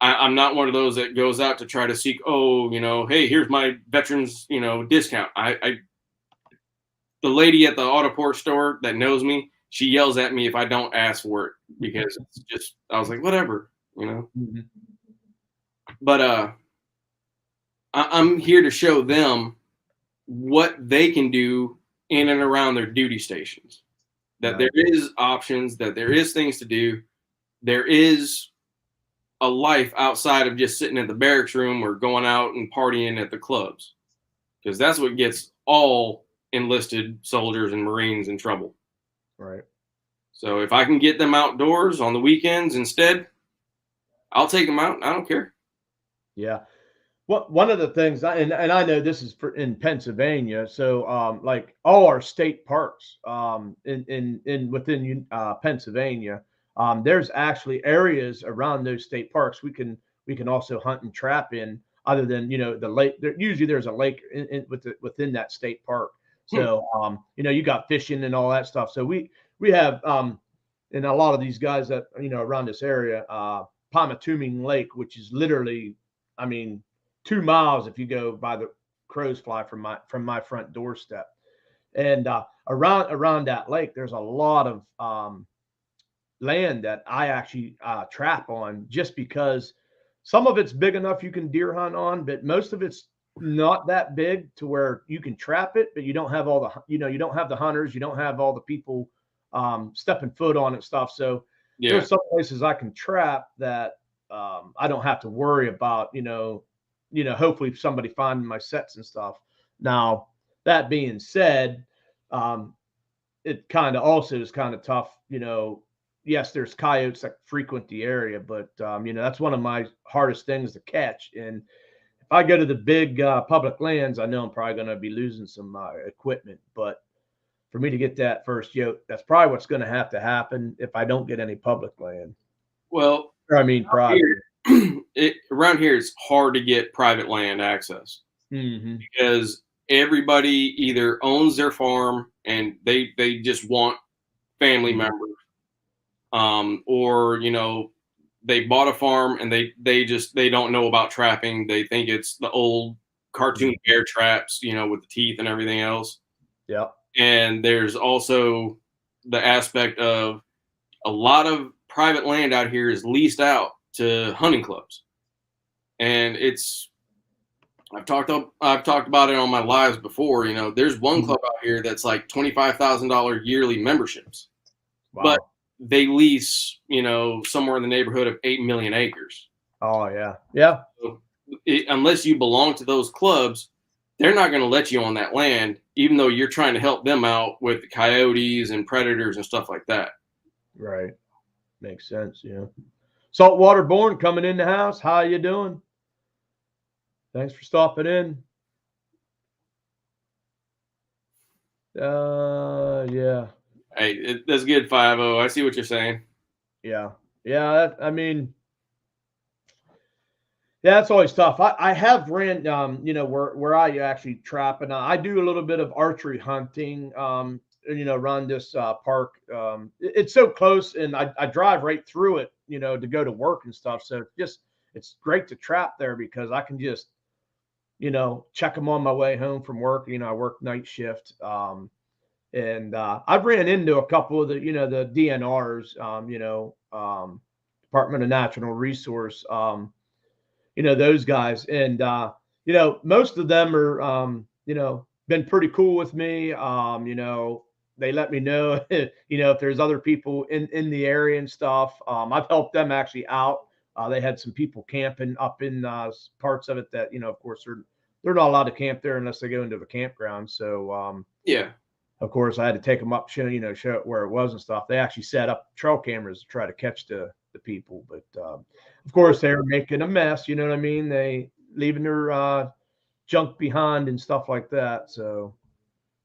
I'm not one of those that goes out to try to seek, hey, here's my veterans, discount. The lady at the Autoport store that knows me, she yells at me if I don't ask for it, because it's just, I was like, whatever, But I'm here to show them what they can do in and around their duty stations. That there is options, that there is things to do. There is a life outside of just sitting at the barracks room or going out and partying at the clubs. Because that's what gets all enlisted soldiers and Marines in trouble. Right. So if I can get them outdoors on the weekends instead, I'll take them out. I don't care. Yeah. Well, one of the things, and I know this is in Pennsylvania, so like all our state parks within Pennsylvania, there's actually areas around those state parks we can also hunt and trap in, other than the lake. Usually there's a lake within that state park. So you got fishing and all that stuff. So we have and a lot of these guys that around this area, Pamatuming Lake, which is literally, 2 miles if you go by the crow's fly from my front doorstep. And around that lake, there's a lot of land that I actually trap on, just because some of it's big enough you can deer hunt on, but most of it's not that big to where you can trap it, but you don't have all the, you don't have the hunters, you don't have all the people stepping foot on it stuff. So there's some places I can trap that I don't have to worry about, hopefully somebody finding my sets and stuff. Now, that being said, it kind of also is kind of tough, yes, there's coyotes that frequent the area, but that's one of my hardest things to catch. And if I go to the big public lands, I know I'm probably going to be losing some equipment. But for me to get that first yoke, that's probably what's going to have to happen if I don't get any public land. Well, private. Around here, it's hard to get private land access because everybody either owns their farm and they just want family members, or they bought a farm and they don't know about trapping. They think it's the old cartoon bear traps, with the teeth and everything else. Yeah. And there's also the aspect of a lot of private land out here is leased out to hunting clubs. And I've talked about it on my lives before. There's one club out here that's like $25,000 yearly memberships. Wow. But they lease, somewhere in the neighborhood of 8 million acres. Oh, yeah. Yeah. So unless you belong to those clubs, they're not going to let you on that land, even though you're trying to help them out with the coyotes and predators and stuff like that. Right. Makes sense. Yeah. Saltwater Born coming in the house. How you doing? Thanks for stopping in. Yeah. Hey, that's good, 5-0. I see what you're saying. Yeah. Yeah. Yeah, it's always tough. I have ran, where I actually trap, and I do a little bit of archery hunting, around this park. It's so close, and I drive right through it, to go to work and stuff. So it's great to trap there because I can just, check them on my way home from work. I work night shift. And I've ran into a couple of the, the DNRs, Department of Natural Resource, those guys. And, most of them are, been pretty cool with me. They let me know, if there's other people in the area and stuff. I've helped them actually out. They had some people camping up in parts of it that, of course, they're not allowed to camp there unless they go into the campground. So, yeah. Of course, I had to take them up, show it where it was and stuff. They actually set up trail cameras to try to catch the people. But, of course, they were making a mess. You know what I mean? They leaving their junk behind and stuff like that. So,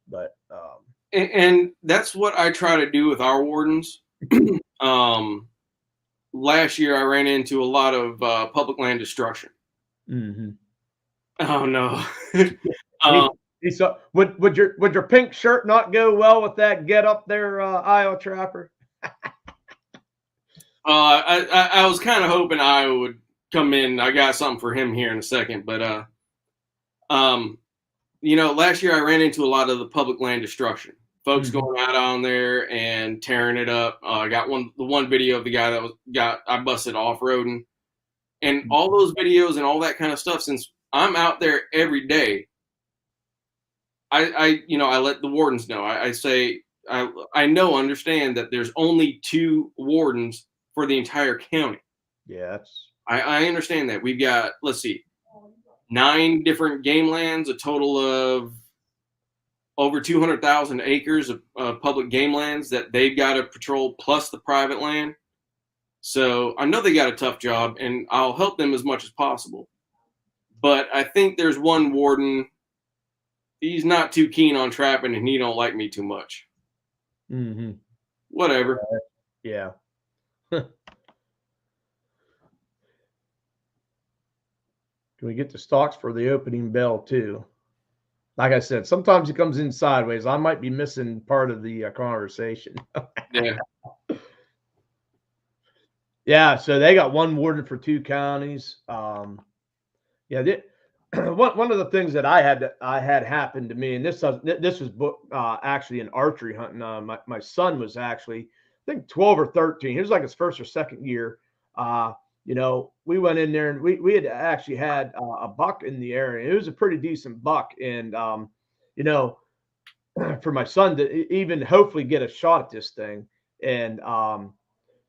but. And that's what I try to do with our wardens. Last year, I ran into a lot of public land destruction. Mm-hmm. Oh, no. Would your pink shirt not go well with that get up there, Iowa Trapper? I was kind of hoping Iowa would come in. I got something for him here in a second, but last year I ran into a lot of the public land destruction. Folks going out on there and tearing it up. I got the one video of the guy that I busted off-roading, and all those videos and all that kind of stuff. Since I'm out there every day, I let the wardens know. I say, understand that there's only 2 wardens for the entire county. Yeah, I understand that. We've got, let's see, 9 different game lands, a total of over 200,000 acres of public game lands that they've got to patrol, plus the private land. So I know they got a tough job, and I'll help them as much as possible. But I think there's one warden, he's not too keen on trapping, and he don't like me too much. Mm-hmm. Whatever. Yeah. Can we get the stalks for the opening bell too? Like I said, sometimes he comes in sideways. I might be missing part of the conversation. Yeah. Yeah, so they got one warden for 2 counties. Yeah, one of the things that I had happen to me, and this was actually in archery hunting. My son was actually, I think, 12 or 13. He was like his first or second year. You know, we went in there and we had actually had a buck in the area. It was a pretty decent buck, and you know, for my son to even hopefully get a shot at this thing, and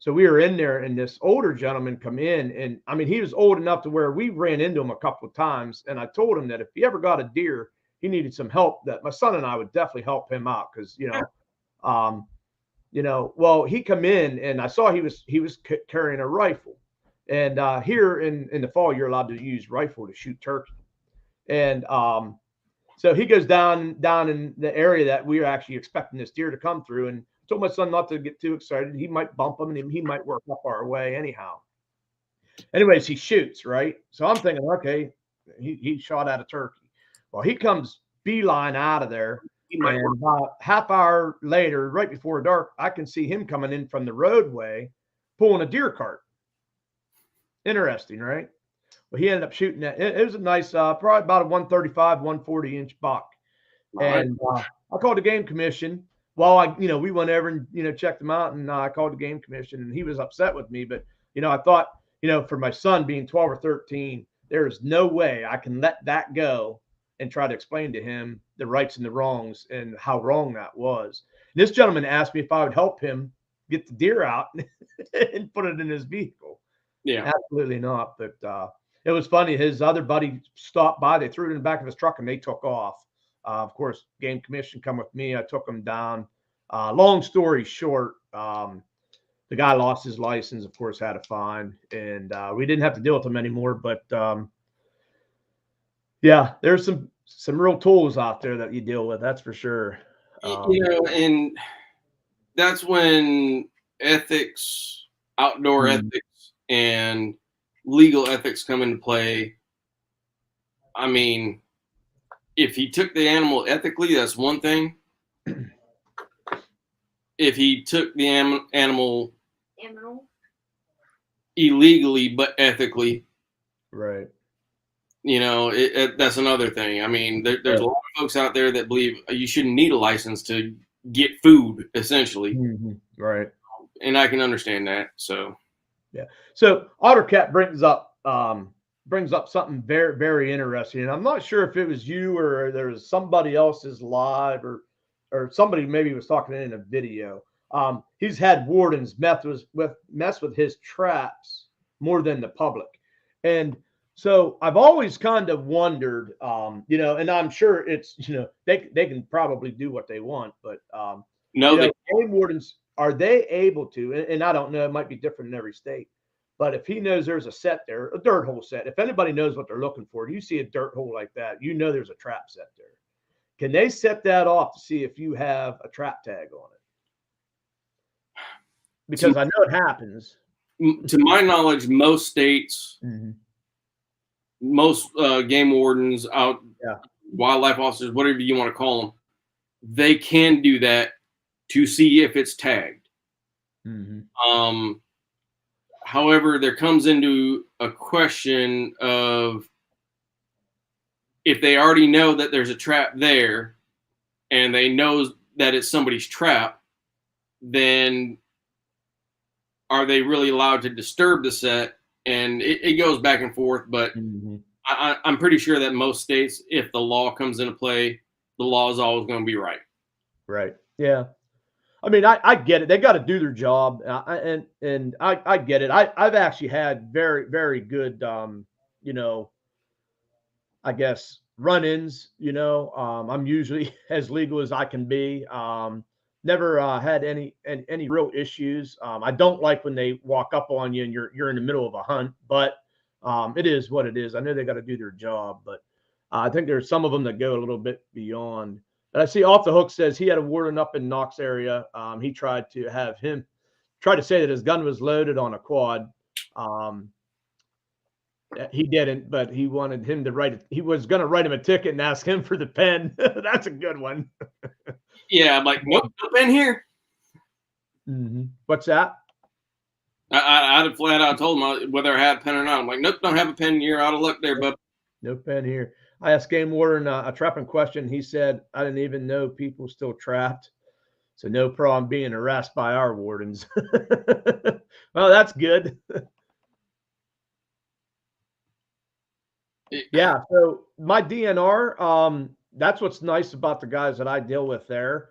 so we were in there, and this older gentleman come in, and I mean, he was old enough to where we ran into him a couple of times, and I told him that if he ever got a deer, he needed some help. That my son and I would definitely help him out because well, he come in, and I saw he was carrying a rifle, and here in the fall, you're allowed to use rifle to shoot turkey, and so he goes down in the area that we were actually expecting this deer to come through, and told my son not to get too excited. He might bump him, and he might work up our way anyhow. Anyways, he shoots, right? So I'm thinking, okay, he shot at a turkey. Well, he comes beeline out of there, and about half hour later, right before dark, I can see him coming in from the roadway, pulling a deer cart. Interesting, right? Well, he ended up shooting that. It was a nice, probably about a 135, 140-inch buck. And I called the game commission. Well, we went over and, checked him out, and I called the game commission, and he was upset with me. But, I thought, for my son being 12 or 13, there is no way I can let that go and try to explain to him the rights and the wrongs and how wrong that was. And this gentleman asked me if I would help him get the deer out and put it in his vehicle. Yeah. Absolutely not. But it was funny. His other buddy stopped by. They threw it in the back of his truck, and they took off. Of course, game commission come with me. I took him down. Long story short, the guy lost his license, of course, had a fine, and we didn't have to deal with him anymore. But yeah, there's some real tools out there that you deal with. That's for sure. And that's when ethics, outdoor ethics, and legal ethics come into play. I mean, if he took the animal ethically, that's one thing. If he took the animal illegally but ethically, right? That's another thing. I mean, there's a lot of folks out there that believe you shouldn't need a license to get food, essentially. Mm-hmm. Right. And I can understand that. So, yeah. So OtterCat brings up something very, very interesting. And I'm not sure if it was you or there was somebody else's live or somebody maybe was talking in a video. He's had wardens mess with his traps more than the public. And so I've always kind of wondered, and I'm sure it's, they can probably do what they want, but game wardens, are they able to, and I don't know, it might be different in every state, but if he knows there's a set there, a dirt hole set, if anybody knows what they're looking for, you see a dirt hole like that, there's a trap set there. Can they set that off to see if you have a trap tag on it? Because I know it happens. To my knowledge, most states, most game wardens, wildlife officers, whatever you want to call them, they can do that to see if it's tagged. However, there comes into a question of if they already know that there's a trap there and they know that it's somebody's trap, then are they really allowed to disturb the set? And it goes back and forth, but I'm pretty sure that most states, if the law comes into play, the law is always going to be right. Right. Yeah. I mean, I get it. They got to do their job, and I get it. I've actually had very, very good, I guess run-ins. I'm usually as legal as I can be. Never had any real issues. I don't like when they walk up on you and you're in the middle of a hunt, but it is what it is. I know they got to do their job, but I think there's some of them that go a little bit beyond. And I see Off the Hook says he had a warden up in Knox area. He tried to say that his gun was loaded on a quad. He didn't, but he wanted him to write it. He was going to write him a ticket and ask him for the pen. That's a good one. Yeah, I'm like, nope, no pen here. What's that? I had flat out told him whether I had a pen or not. I'm like, nope, don't have a pen. You're out of luck there, bub. No pen here. I asked Game Warden a trapping question. He said, I didn't even know people still trapped. So no problem being harassed by our wardens. Well, that's good. Yeah. So my DNR, that's what's nice about the guys that I deal with there.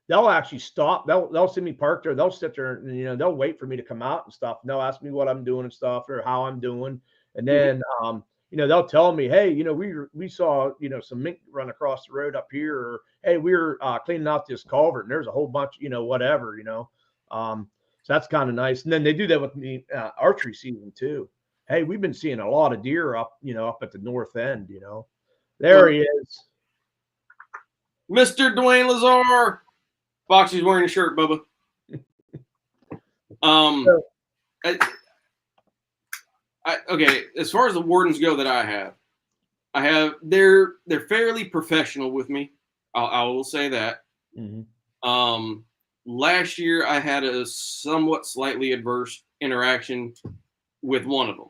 They'll actually stop. They'll see me parked there. They'll sit there and they'll wait for me to come out and stuff. And they'll ask me what I'm doing and stuff or how I'm doing. And then they'll tell me, hey, we saw some mink run across the road up here, or hey, we were cleaning out this culvert and there's a whole bunch, whatever. So that's kind of nice. And then they do that with me archery season too. Hey, we've been seeing a lot of deer up at the north end. There he is, Mr. Dwayne Lazar. Foxy's wearing a shirt, Bubba. Okay, as far as the wardens go that I have, they're fairly professional with me. I will say that. Last year I had a somewhat slightly adverse interaction with one of them,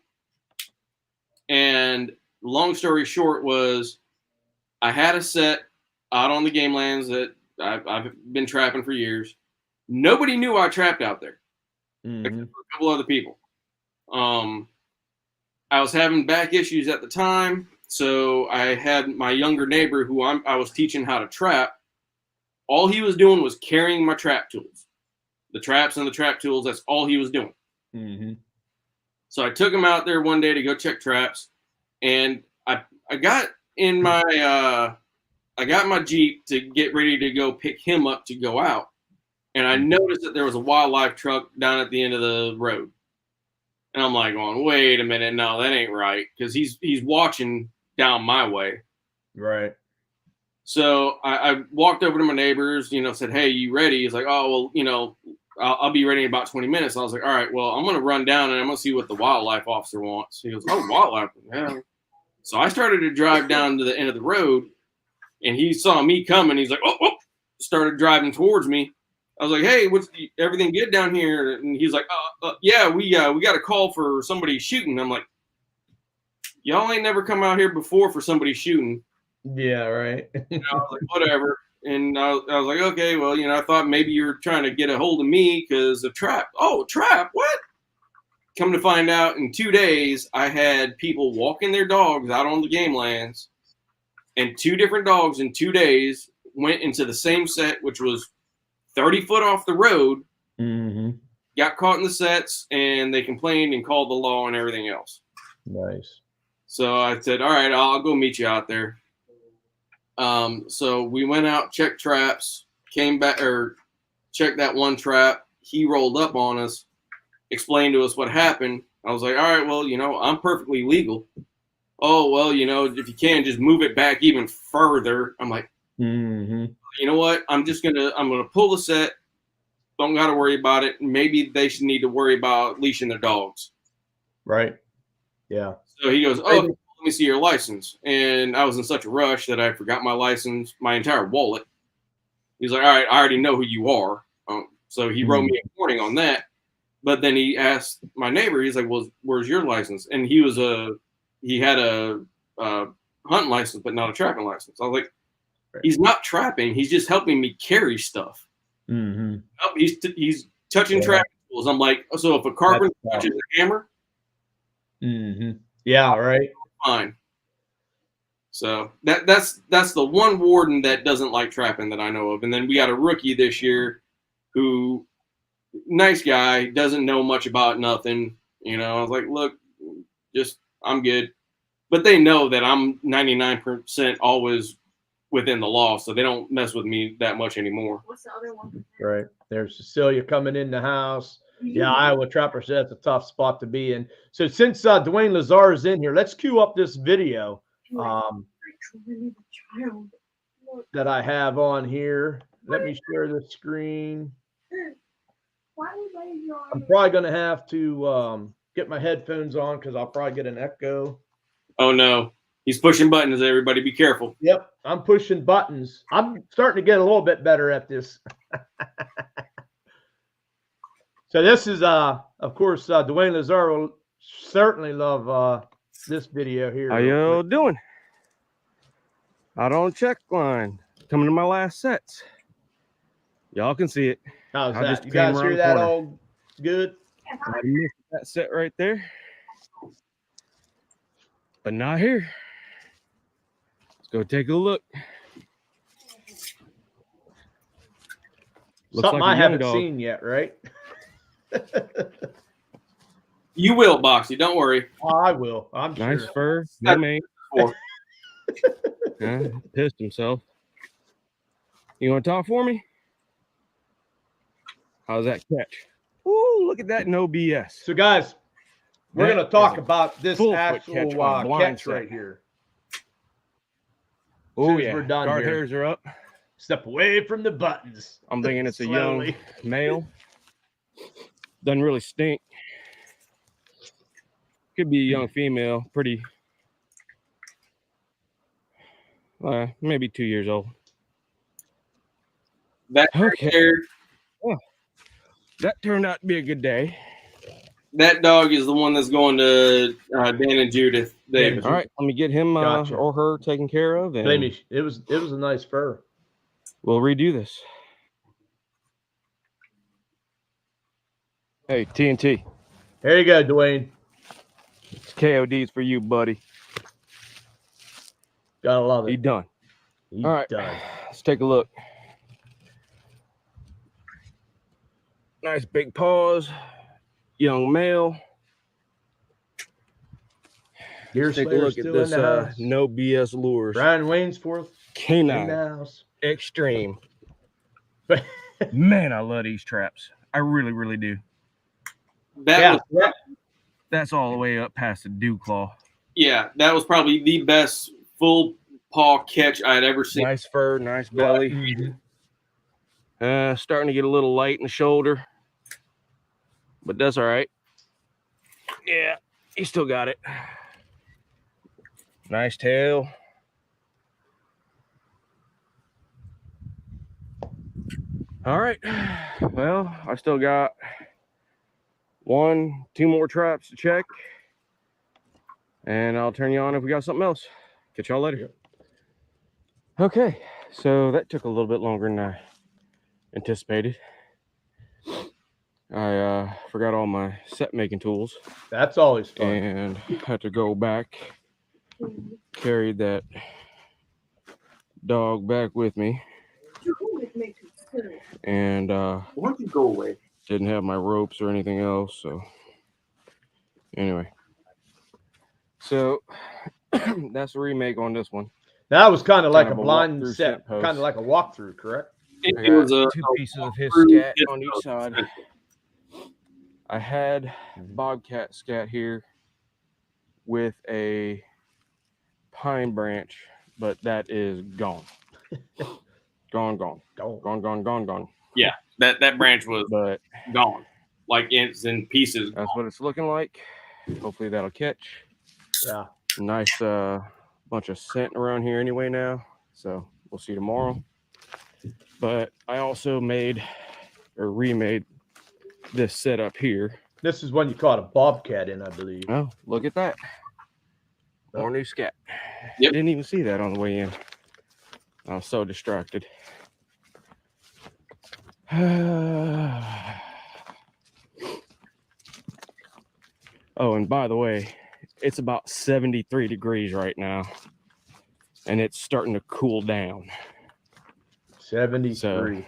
and long story short was I had a set out on the game lands that I've been trapping for years. Nobody knew I trapped out there, except for a couple other people. I was having back issues at the time, so I had my younger neighbor who I was teaching how to trap. All he was doing was carrying my trap tools, the traps and the trap tools. That's all he was doing. So I took him out there one day to go check traps, and I got in my I got my Jeep to get ready to go pick him up to go out. And I noticed that there was a wildlife truck down at the end of the road. And I'm like, wait a minute. No, that ain't right. Because he's watching down my way. Right. So I walked over to my neighbors, said, hey, you ready? He's like, oh, well, I'll be ready in about 20 minutes. I was like, all right, well, I'm going to run down and I'm going to see what the wildlife officer wants. He goes, oh, wildlife. Yeah. So I started to drive down to the end of the road. And he saw me coming. He's like, oh, started driving towards me. I was like, hey, everything good down here? And he's like, yeah, we got a call for somebody shooting. I'm like, y'all ain't never come out here before for somebody shooting. Yeah, right. I was like, whatever. And I was like, okay, well, I thought maybe you were trying to get a hold of me because of trap. Oh, trap? What? Come to find out, in 2 days, I had people walking their dogs out on the game lands. And 2 different dogs in 2 days went into the same set, which was 30 foot off the road, got caught in the sets, and they complained and called the law and everything else. Nice. So I said, all right, I'll go meet you out there. So we went out, checked traps, came back, or checked that one trap. He rolled up on us, explained to us what happened. I was like, all right, well, I'm perfectly legal. Oh, well, if you can, just move it back even further. I'm like, you know what? I'm going to pull the set. Don't got to worry about it. Maybe they should need to worry about leashing their dogs. Right. Yeah. So he goes, oh, let me see your license. And I was in such a rush that I forgot my license, my entire wallet. He's like, all right, I already know who you are. So he wrote me a warning on that. But then he asked my neighbor, he's like, well, where's your license? And he had a hunting license, but not a trapping license. I was like, he's not trapping. He's just helping me carry stuff. He's touching trapping tools. I'm like, so if a carpenter touches a hammer, yeah, right, fine. So that's the one warden that doesn't like trapping that I know of. And then we got a rookie this year who, nice guy, doesn't know much about nothing. I was like, look, I'm good. But they know that I'm 99% always within the law, so they don't mess with me that much anymore. What's the other one? Right. There's Cecilia coming in the house. Yeah, Iowa Trapper said it's a tough spot to be in. So since Dwayne Lazar is in here, let's cue up this video that I have on here. Let me share the screen. I'm probably going to have to get my headphones on because I'll probably get an echo. Oh no, he's pushing buttons. Everybody, be careful. Yep, I'm pushing buttons. I'm starting to get a little bit better at this. So this is, of course, Dwayne Lazar will certainly love this video here. How y'all doing? Out on check line, coming to my last sets. Y'all can see it. How's I that? just You came guys around hear the that corner. all good? I missed that set right there, but not here. Let's go take a look. Looks Something like I a young haven't dog. seen yet, right? You will, Boxy. Don't worry. Oh, I will. I'm Nice sure. fur, no mane. Four. Pissed himself. You want to talk for me? How's that catch? Ooh, look at that, no BS. So, guys, we're That going to talk is a about this full foot actual catch on a blind catch set. right here. Oh soon as yeah, we're done guard here. hairs are up. Step away from the buttons. I'm thinking it's a Slowly. young male. Doesn't really stink. Could be a young female, pretty, maybe 2 years old. That Okay. there, That turned out to be a good day. that dog is the one that's going to Dan and Judith Davis. All right, let me get him Gotcha. or her taken care of, and Believe me, it was a nice fur. we'll redo this. Hey, TNT. There you go, Dwayne. It's KOD's for you, buddy. Gotta love He it. done. He's All right, done. let's take a look. Nice big paws, young male. Deer Take a Slayer look at still this in the house. no BS lures. Brian Waynesforth in the K9 house. Extreme. Man, I love these traps. I really, really do. That was That's all the way up past the dew claw. that was probably the best full paw catch I had ever seen. Nice fur, nice belly. Starting to get a little light in the shoulder, but that's all right. Yeah, he still got it. Nice tail. All right. Well, I still got 1, 2 more traps to check, and I'll turn you on if we got something else. Catch y'all later. Okay, so that took a little bit longer than I anticipated. I forgot all my set making tools That's always fun. and had to go back, carried that dog back with me, and Why don't you go away? didn't have my ropes or anything else. So anyway, so that's the remake on this one. That was kind of like a of a blind walkthrough set, scent post. kind of like a walkthrough, correct? It I got was a 2 pieces of his true scat hip on each post. side. I had bobcat scat here with a pine branch, but that is gone. Gone. Yeah, that branch was But gone, like it's in pieces. that's what it's looking like. Hopefully that'll catch. Yeah. Nice bunch of scent around here anyway now, so we'll see tomorrow. But I also remade this setup here. This is one you caught a bobcat in, I believe. Oh, look at that. More new scat. Yep. Didn't even see that on the way in. I was so distracted. Oh, and by the way, it's about 73 degrees right now, and it's starting to cool down. 73.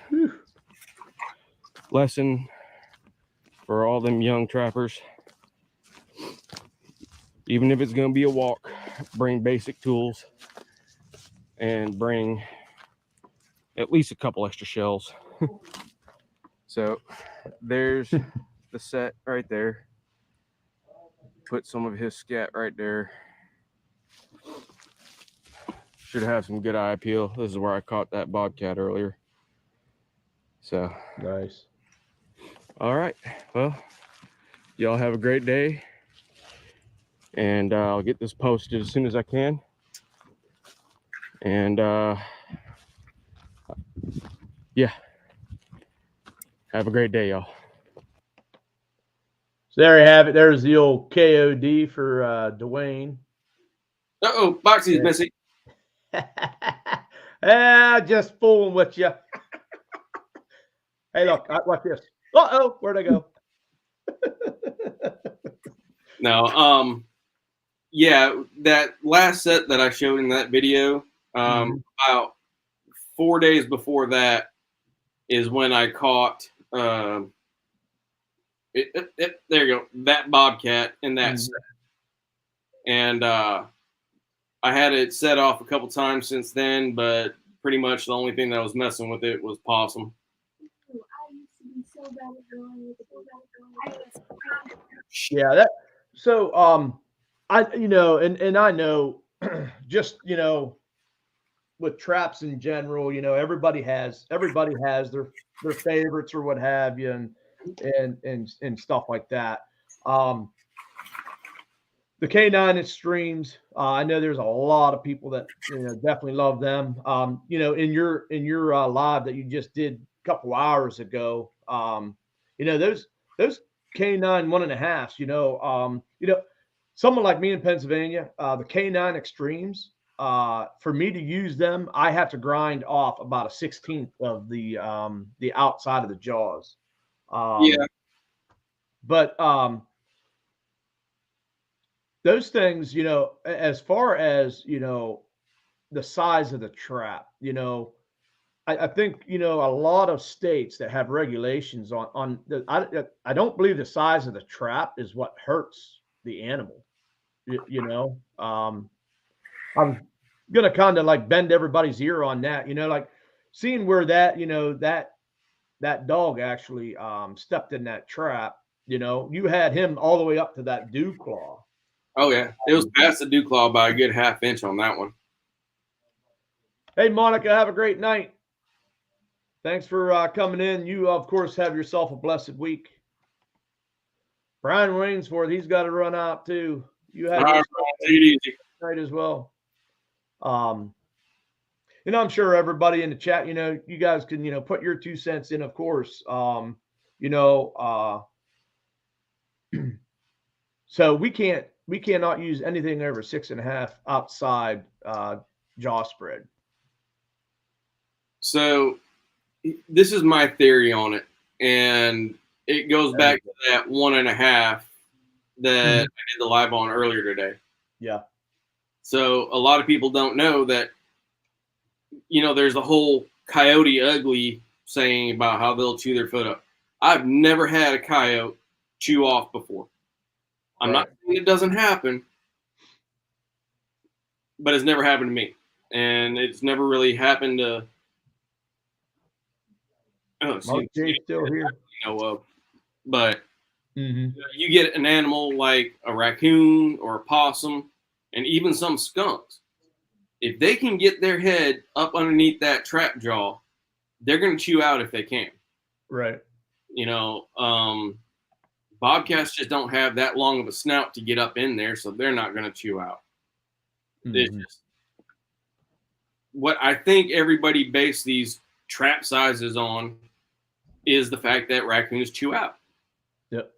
Lesson for all them young trappers: even if it's going to be a walk, bring basic tools and bring at least a couple extra shells. So there's the set right there. Put some of his scat right there. Should have some good eye appeal. This is where I caught that bobcat earlier. So Nice. all right, well, y'all have a great day. and I'll get this posted as soon as I can. And yeah, have a great day, y'all. So there you have it. There's the old KOD for Dwayne. Uh-oh, Boxy's missing. Just fooling with you. Hey, look, watch this. Uh-oh, where'd I go? No, yeah, that last set that I showed in that video, about 4 days before that is when I caught, there you go, that bobcat in that set. And I had it set off a couple times since then, but pretty much the only thing that was messing with it was possum. Yeah, that. So, I and I know, just with traps in general, everybody has their favorites or what have you, and stuff like that. The K9 Extremes, I know there's a lot of people that definitely love them. In your live that you just did a couple hours ago, those K9 1.5s, someone like me in Pennsylvania, the K9 Extremes, for me to use them, I have to grind off about a 16th of the outside of the jaws. Yeah. But those things, as far as the size of the trap, I think a lot of states that have regulations on the, I don't believe the size of the trap is what hurts the animal. I'm gonna kind of like bend everybody's ear on that. Like seeing where that that dog actually stepped in that trap. You had him all the way up to that dew claw. Oh yeah, it was past the dew claw by a good half inch on that one. Hey Monica, have a great night. Thanks for coming in. You of course have yourself a blessed week. Brian Wainsforth, he's got to run out too. You have take it easy night as well. I'm sure everybody in the chat, you guys can, put your 2 cents in, of course. So we cannot use anything over 6.5 outside jaw spread. So this is my theory on it, and it goes back to that 1.5 that I did the live on earlier today. Yeah. So a lot of people don't know that, there's the whole coyote ugly saying about how they'll chew their foot up. I've never had a coyote chew off before. I'm not saying it doesn't happen, but it's never happened to me. And it's never really happened to Jay's still here. But you get an animal like a raccoon or a possum and even some skunks. If they can get their head up underneath that trap jaw, they're going to chew out if they can. Right. Bobcats just don't have that long of a snout to get up in there, so they're not going to chew out. It's just what I think everybody based these trap sizes on is the fact that raccoons chew out. Yep.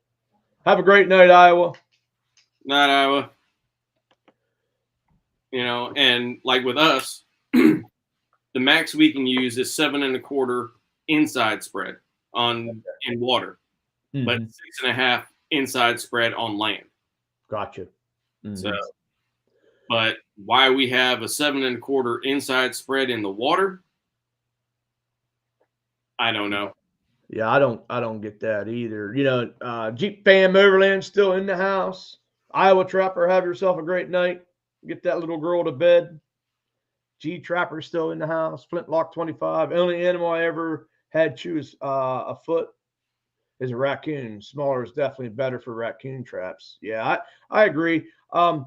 Have a great night, Iowa. Night, Iowa. And like with us, the max we can use is 7.25 inside spread in water, but 6.5 inside spread on land. Gotcha. So, but why we have a 7.25 inside spread in the water, I don't know. Yeah, I don't get that either. Jeep Fam Overland still in the house. Iowa Trapper, have yourself a great night. Get that little girl to bed. G Trapper still in the house. Flintlock 25. Only animal I ever had chew a foot is a raccoon. Smaller is definitely better for raccoon traps. Yeah, I agree. And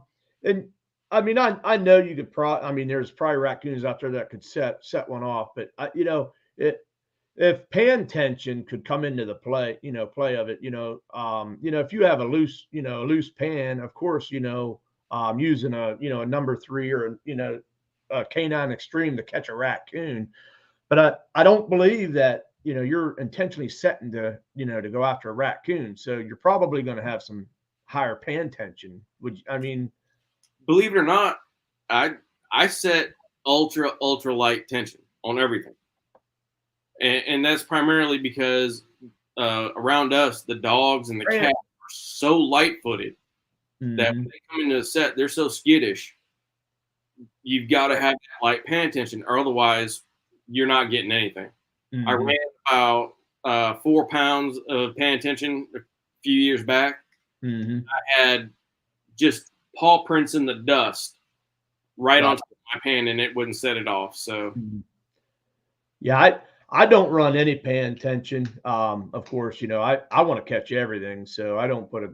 I mean, I know you could there's probably raccoons out there that could set one off, but if pan tension could come into the play, play of it, if you have a loose pan, of course, using a number 3 or a canine extreme to catch a raccoon. But I don't believe that, you're intentionally setting to go after a raccoon. So you're probably going to have some higher pan tension. Believe it or not, I set ultra light tension on everything. And that's primarily because around us, the dogs and the cats are so light-footed that when they come into the set, they're so skittish. You've got to have that light pan tension, or otherwise you're not getting anything. I ran about 4 pounds of pan tension a few years back. I had just paw prints in the dust right on top of my pan, and it wouldn't set it off. So, yeah, I don't run any pan tension. Of course, I want to catch everything, so I don't put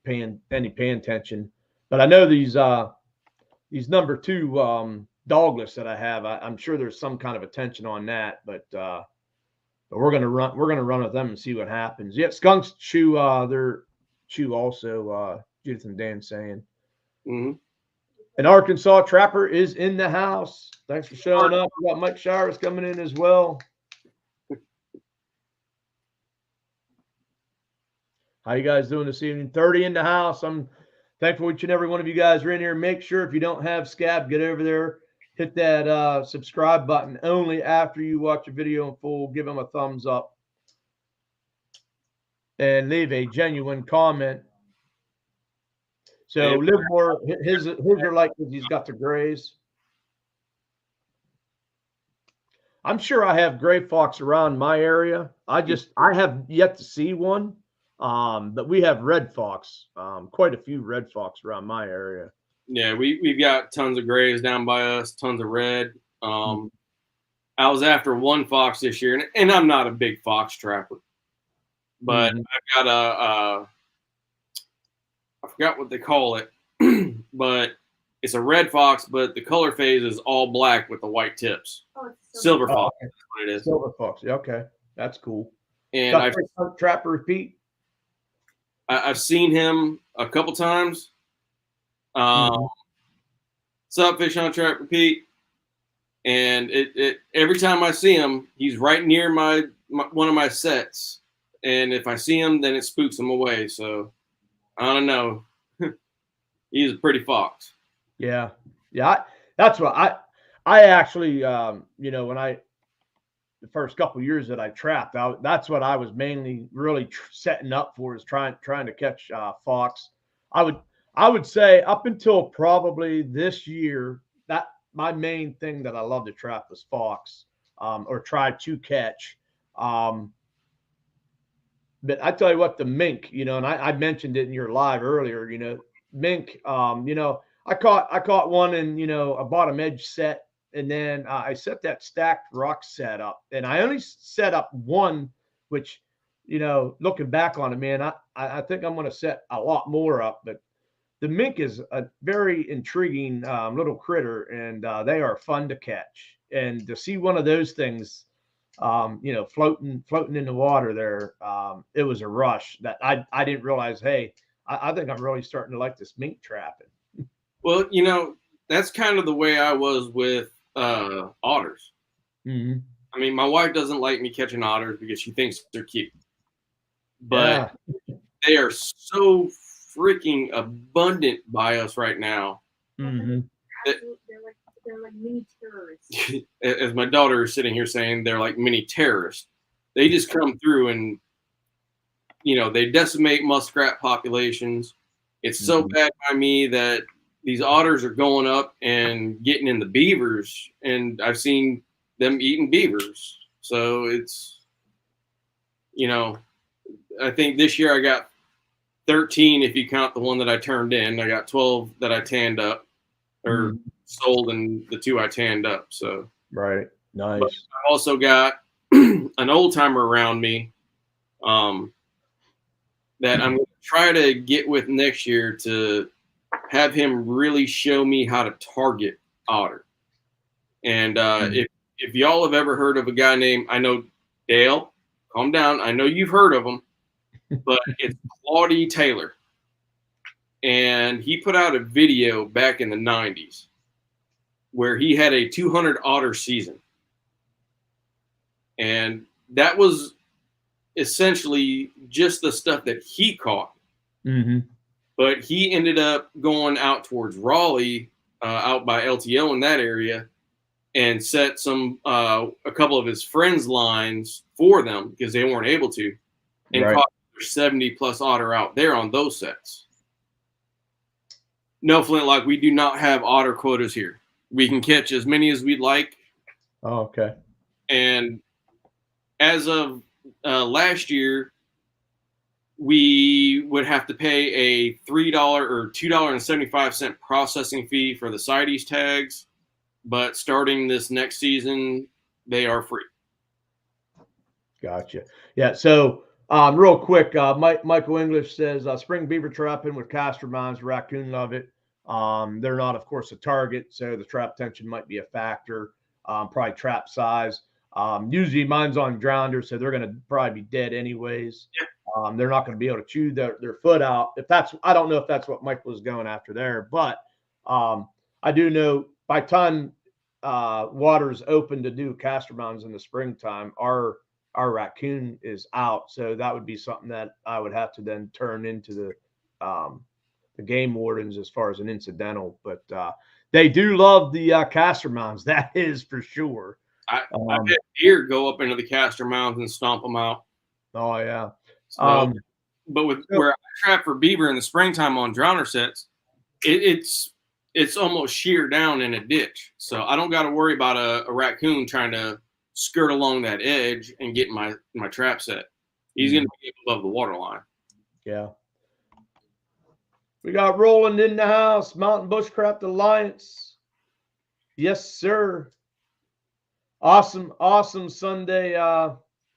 any pan tension. But I know these number 2 dogless that I have. I'm sure there's some kind of attention on that, but we're gonna run with them and see what happens. Yeah, skunks chew their chew also. Judith and Dan saying. An Arkansas trapper is in the house. Thanks for showing up. We got Mike Showers coming in as well. How you guys doing this evening? 30 in the house. I'm thankful each and every one of you guys are in here. Make sure if you don't have Skab, get over there. Hit that subscribe button only after you watch a video in full. Give them a thumbs up. And leave a genuine comment. So Livermore, his are like he's got the grays. I'm sure I have gray fox around my area. I have yet to see one. But we have red fox, quite a few red fox around my area. Yeah, we've got tons of grays down by us, tons of red. I was after one fox this year, and I'm not a big fox trapper, but I've got I forgot what they call it, but it's a red fox, but the color phase is all black with the white tips. Oh, it's Silver fox. That's what it is. Silver fox. Okay, that's cool. And I've trapper repeat. I've seen him a couple times. Sup, fish on trap repeat, and it every time I see him, he's right near my one of my sets, and if I see him, then it spooks him away. So I don't know. He's a pretty fox. Yeah. That's what I actually when the first couple of years that I trapped, that's what I was mainly really setting up for, is trying to catch fox. I would say up until probably this year, that my main thing that I love to trap was fox, or try to catch. But I tell you what, the mink, and I mentioned it in your live earlier, mink, I caught one in, a bottom edge set. And then I set that stacked rock set up, and I only set up one, which, looking back on it, man, I think I'm going to set a lot more up. But the mink is a very intriguing little critter, and they are fun to catch. And to see one of those things, floating in the water there, it was a rush that I didn't realize. Hey, I think I'm really starting to like this mink trapping. Well, that's kind of the way I was with otters. I mean, my wife doesn't like me catching otters because she thinks they're cute, but they are so freaking abundant by us right now. They're like mini terrorists. As my daughter is sitting here saying, they're like mini terrorists. They just come through and they decimate muskrat populations. It's so bad by me that these otters are going up and getting in the beavers, and I've seen them eating beavers. So it's, I think this year I got 13 if you count the one that I turned in. I got 12 that I tanned up or sold, and the 2 I tanned up. So right, nice. But I also got an old timer around me that I'm going to try to get with next year to have him really show me how to target otter. And if y'all have ever heard of a guy named, I know Dale, calm down. I know you've heard of him, but it's Claudi Taylor. And he put out a video back in the 90s where he had a 200 otter season. And that was essentially just the stuff that he caught. Mm-hmm. But he ended up going out towards Raleigh, out by LTO in that area, and set a couple of his friends' lines for them because they weren't able to, and Right. caught 70 plus otter out there on those sets. No, Flintlock, we do not have otter quotas here. We can catch as many as we'd like. Oh, okay. And as of last year, we would have to pay a $3 or $2.75 processing fee for the CITES tags. But starting this next season, they are free. Gotcha. Yeah. So real quick, Michael English says spring beaver trapping with castor mines, raccoon love it. They're not, of course, a target, so the trap tension might be a factor. Probably trap size. Usually mine's on grounder, so they're going to probably be dead anyways. Yeah. They're not going to be able to chew their foot out. I don't know if that's what Michael is going after there, but I do know by the time water's open to do castor mounds in the springtime, our raccoon is out. So that would be something that I would have to then turn into the game wardens as far as an incidental. But they do love the castor mounds. That is for sure. I've had deer go up into the castor mounds and stomp them out. Oh, yeah. So, but where I trap for beaver in the springtime on drowner sets, it's almost sheer down in a ditch. So I don't got to worry about a raccoon trying to skirt along that edge and get my trap set. He's going to be above the water line. Yeah. We got Roland in the house, Mountain Bushcraft Alliance. Yes, sir. Awesome Sunday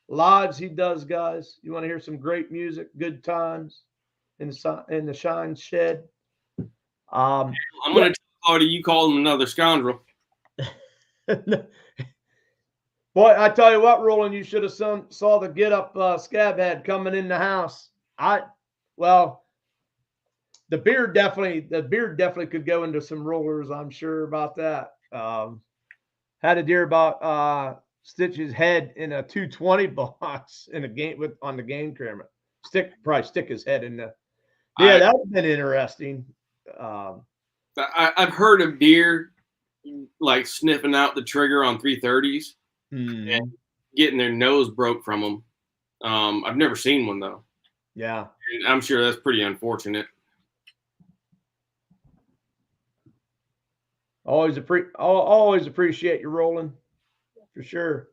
lives he does, guys. You want to hear some great music, good times in the Shine Shed. I'm going to tell Claudi you called him another scoundrel. Boy, I tell you what, Roland, you should have saw the get up Skab had coming in the house. The beard definitely could go into some rollers. I'm sure about that. Had a deer about stitch his head in a 220 box in a game on the game camera. Probably stick his head in the. Yeah, that would have been interesting. I've heard of deer like sniffing out the trigger on 330s and getting their nose broke from them. I've never seen one though. Yeah, and I'm sure that's pretty unfortunate. Always appreciate you, Roland, for sure.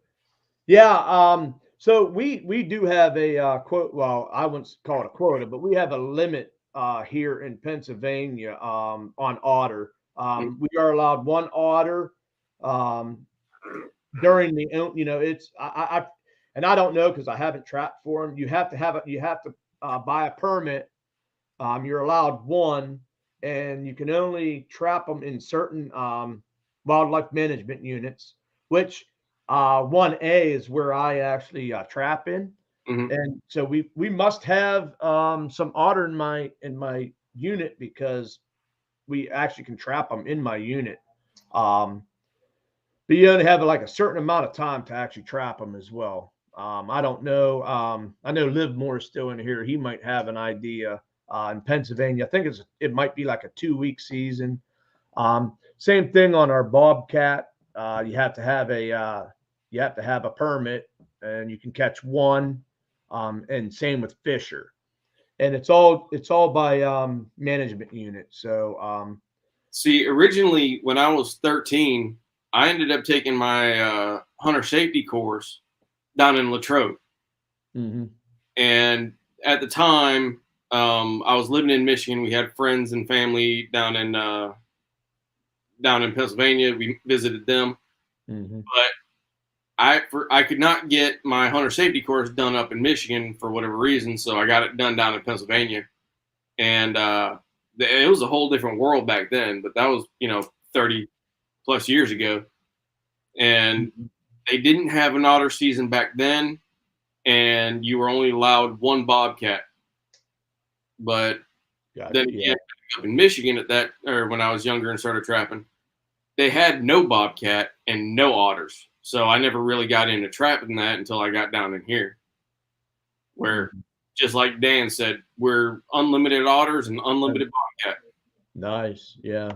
Yeah. So we do have a quote. Well, I wouldn't call it a quota, but we have a limit here in Pennsylvania on otter. We are allowed one otter during the. It's I don't know because I haven't trapped for them. You have to buy a permit. You're allowed one. And you can only trap them in certain wildlife management units, which 1A is where I actually trap in. Mm-hmm. And so we must have some otter in my unit because we actually can trap them in my unit. But you only have like a certain amount of time to actually trap them as well. I don't know. I know Liv Moore is still in here. He might have an idea. In Pennsylvania, I think it might be like a 2-week season. Same thing on our bobcat. You have to have a permit, and you can catch one. And same with Fisher, and it's all by management unit. So see, originally when I was 13, I ended up taking my hunter safety course down in Latrobe, and at the time. I was living in Michigan. We had friends and family down in Pennsylvania. We visited them, but I could not get my hunter safety course done up in Michigan for whatever reason. So I got it done down in Pennsylvania, and it was a whole different world back then. But that was 30 plus years ago, and they didn't have an otter season back then. and you were only allowed one bobcat. But then again, up in Michigan or when I was younger and started trapping, they had no bobcat and no otters. So I never really got into trapping that until I got down in here, where just like Dan said, we're unlimited otters and unlimited bobcat. Nice. Yeah.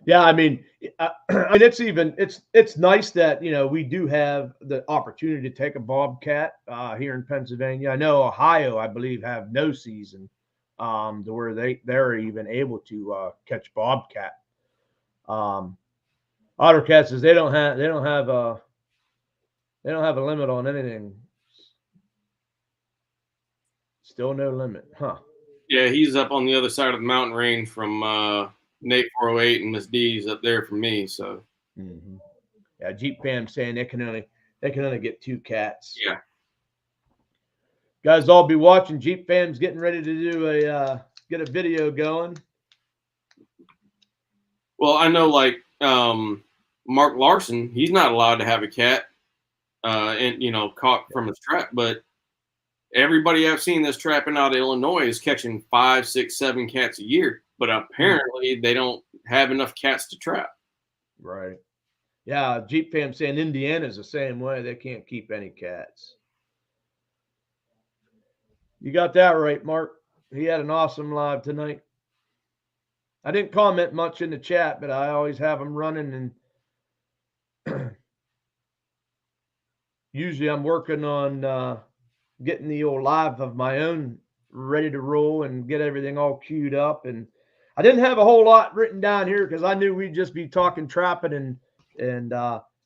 Yeah. I mean, it's nice that, we do have the opportunity to take a bobcat here in Pennsylvania. I know Ohio, I believe, have no season to where they're even able to catch bobcat. Otter cats is they don't have a limit on anything. Still no limit, huh? Yeah, he's up on the other side of the mountain range from Nate 408 and Miss D's up there from me. So yeah, Jeep fam saying they can only get 2 cats. Yeah. Guys, all be watching. Jeep fam's getting ready to do get a video going. Well, I know like Mark Larson, he's not allowed to have a cat and caught from his trap, but everybody I've seen that's trapping out of Illinois is catching 5, 6, 7 cats a year, but apparently they don't have enough cats to trap. Right. Yeah, Jeep fam saying Indiana's the same way. They can't keep any cats. You got that right, Mark. He had an awesome live tonight. I didn't comment much in the chat, but I always have them running, and usually I'm working on getting the old live of my own ready to roll and get everything all queued up. And I didn't have a whole lot written down here because I knew we'd just be talking trapping and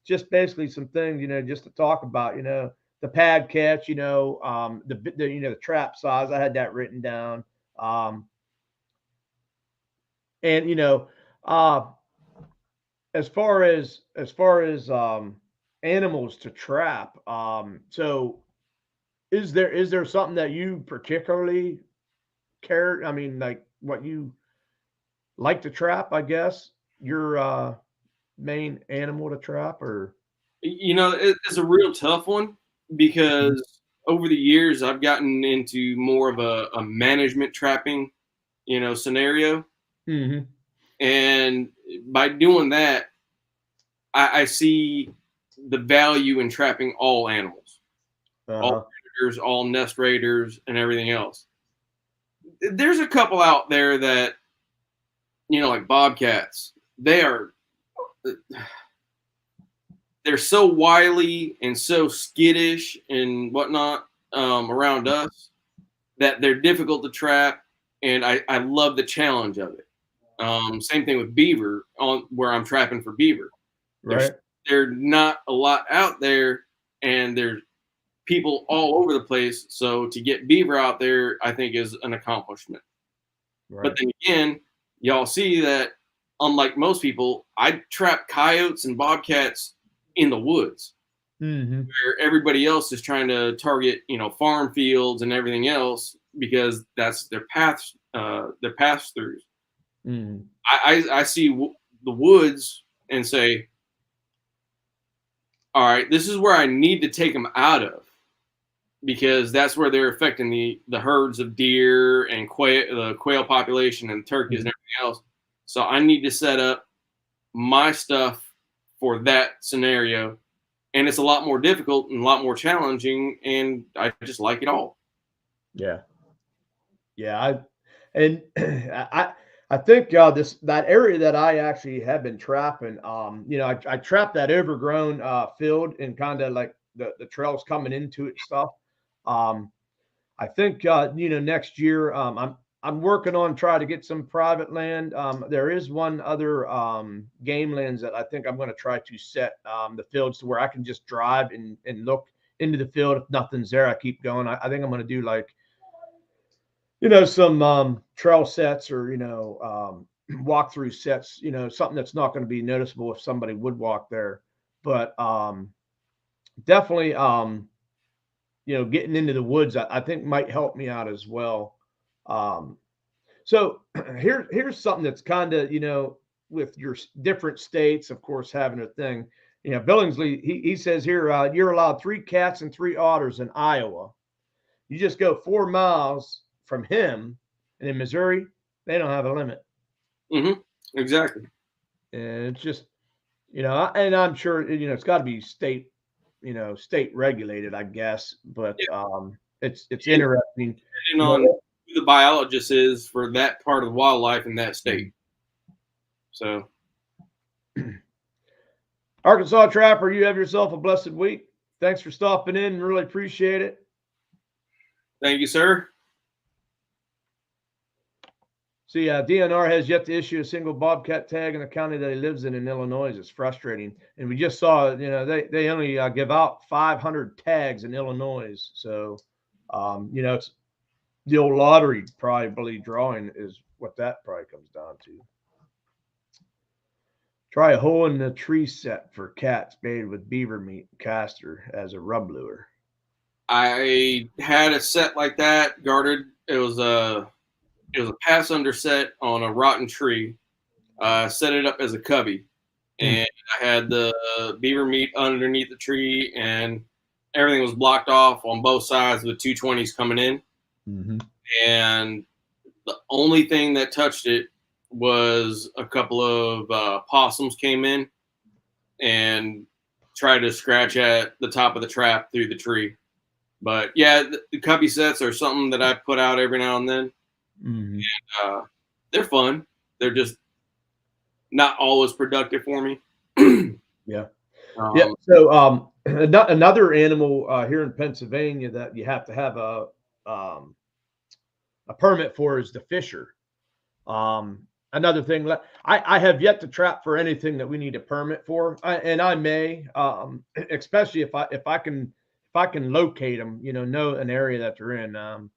just basically some things, just to talk about, the pad catch, the trap size. I had that written down. And as far as animals to trap, so is there something that you particularly care? I mean, like what you like to trap, I guess, your main animal to trap, or it's a real tough one because over the years I've gotten into more of a management trapping, scenario. And by doing that, I see the value in trapping all animals, all predators, all nest raiders, and everything else. There's a couple out there that, like bobcats, they're so wily and so skittish and whatnot around us that they're difficult to trap, and I love the challenge of it. Same thing with beaver where I'm trapping for beaver. right? There's not a lot out there, and there's people all over the place. So to get beaver out there, I think is an accomplishment. Right. But then again, y'all see that unlike most people, I trap coyotes and bobcats in the woods, where everybody else is trying to target, farm fields and everything else because that's their paths, their pass throughs. I see the woods and say, all right, this is where I need to take them out of because that's where they're affecting the herds of deer and the quail population and turkeys and everything else. So I need to set up my stuff for that scenario. And it's a lot more difficult and a lot more challenging. And I just like it all. Yeah. Yeah. I think that area that I actually have been trapping, I trapped that overgrown field and kind of like the trails coming into it stuff. I think next year I'm working on trying to get some private land. There is one other game lands that I think I'm going to try to set the fields to where I can just drive and look into the field. If nothing's there, I keep going. I think I'm going to do like some trail sets or walkthrough sets. Something that's not going to be noticeable if somebody would walk there. But definitely, getting into the woods, I think might help me out as well. So here's something that's kind of, with your different states, of course, having a thing. Billingsley, he says here, you're allowed 3 cats and 3 otters in Iowa. You just go 4 miles from him, and in Missouri, they don't have a limit. Exactly. And it's just, and I'm sure, it's got to be state regulated, I guess. But it's interesting. Depending on who the biologist is for that part of wildlife in that state. So, Arkansas Trapper, you have yourself a blessed week. Thanks for stopping in. Really appreciate it. Thank you, sir. See, DNR has yet to issue a single bobcat tag in the county that he lives in Illinois. It's frustrating. And we just saw, they only give out 500 tags in Illinois. So, it's the old lottery probably drawing is what that probably comes down to. Try a hole in the tree set for cats baited with beaver meat caster as a rub lure. I had a set like that guarded. It was a pass under set on a rotten tree. Set it up as a cubby, and I had the beaver meat underneath the tree, and everything was blocked off on both sides with 220s coming in. And the only thing that touched it was a couple of possums came in and tried to scratch at the top of the trap through the tree. But yeah, the cubby sets are something that I put out every now and then. And they're fun. They're just not always productive for me. Yeah. So another animal here in Pennsylvania that you have to have a permit for is the fisher. Another thing, I have yet to trap for anything that we need a permit for, and I may, especially if I can locate them, know an area that they're in.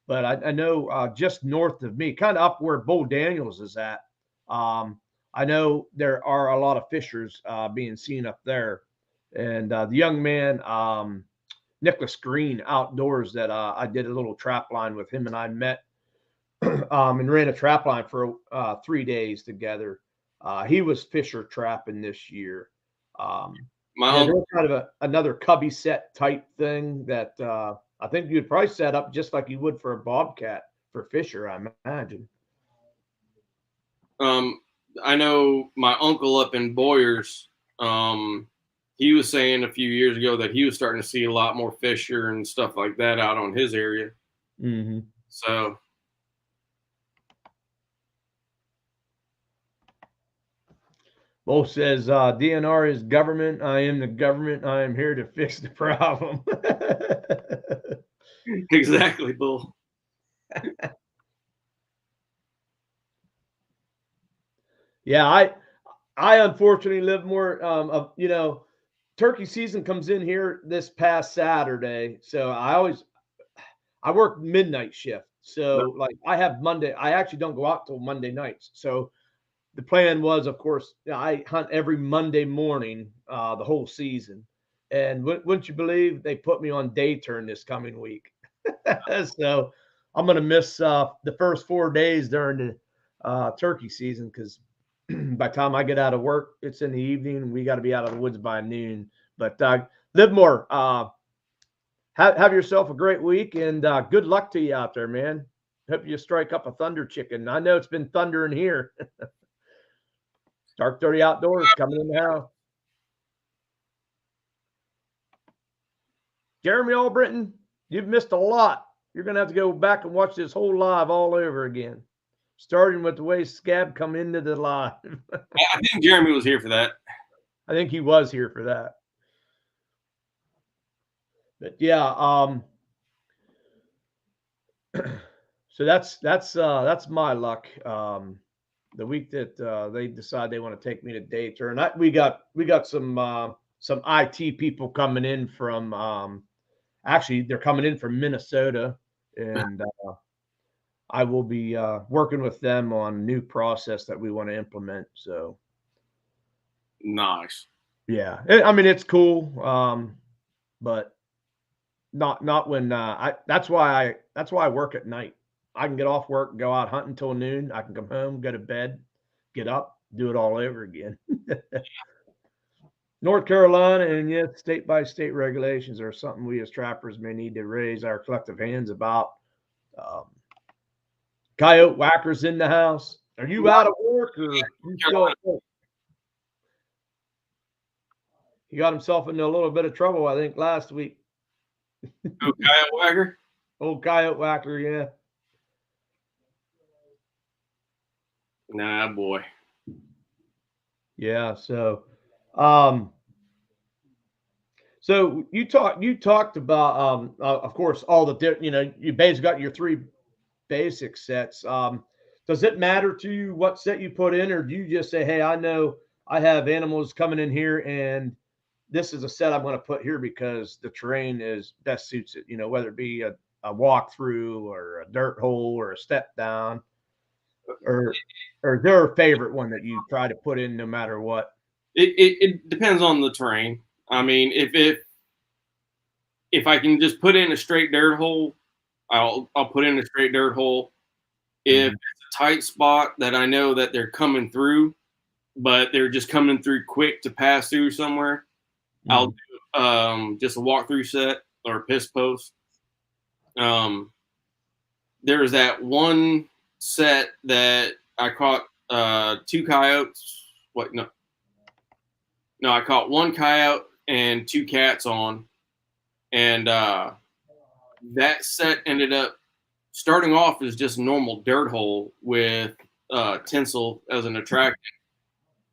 But I know just north of me, kind of up where Bull Daniels is at. I know there are a lot of fishers being seen up there, and the young man Nicholas Green Outdoors that I did a little trap line with him, and I met. And ran a trap line for 3 days together. He was fisher trapping this year. There's kind of another cubby set type thing that I think you'd probably set up just like you would for a bobcat for fisher, I imagine. I know my uncle up in Boyers, he was saying a few years ago that he was starting to see a lot more fisher and stuff like that out on his area. So. Bo says, DNR is government. I am the government. I am here to fix the problem. Exactly, Bull. Yeah, I unfortunately live more of, turkey season comes in here this past Saturday. So I work midnight shift. So like I have Monday, I actually don't go out till Monday nights. So the plan was, of course, I hunt every Monday morning the whole season. And wouldn't you believe they put me on day turn this coming week? So I'm going to miss the first 4 days during the turkey season because by the time I get out of work, it's in the evening and we got to be out of the woods by noon. But live more. Have yourself a great week and good luck to you out there, man. Hope you strike up a thunder chicken. I know it's been thundering here. Dark Dirty Outdoors coming in the house. Jeremy Albritton, you've missed a lot. You're going to have to go back and watch this whole live all over again, starting with the way Skab come into the live. I think Jeremy was here for that. I think he was here for that. But yeah, so that's my luck. The week that they decide they want to take me to day turn, we got some IT people coming in from actually they're coming in from Minnesota, and I will be working with them on a new process that we want to implement. So nice. Yeah, I mean it's cool, but not when that's why I work at night. I can get off work, go out hunting until noon. I can come home, go to bed, get up, do it all over again. North Carolina, and yet state by state regulations are something we as trappers may need to raise our collective hands about. Um, Coyote whackers in the house. Are you out of work or you still at work? He got himself into a little bit of trouble, I think, last week. Oh, Kyle Wagger. Old coyote whacker, yeah. Nah, boy. Yeah, so so you talked about of course all the you basically got your three basic sets. Does it matter to you what set you put in, or do you just say, hey, I know I have animals coming in here and this is a set I'm going to put here because the terrain is best suits it, whether it be a walkthrough or a dirt hole or a step down, or their favorite one that you try to put in no matter what? It depends on the terrain. I mean, if I can just put in a straight dirt hole, I'll put in a straight dirt hole. If it's a tight spot that I know that they're coming through, but they're just coming through quick to pass through somewhere, I'll do just a walkthrough set or a piss post. There's that one set that I caught 2 coyotes. No, I caught 1 coyote and 2 cats on. And that set ended up starting off as just a normal dirt hole with tinsel as an attractant,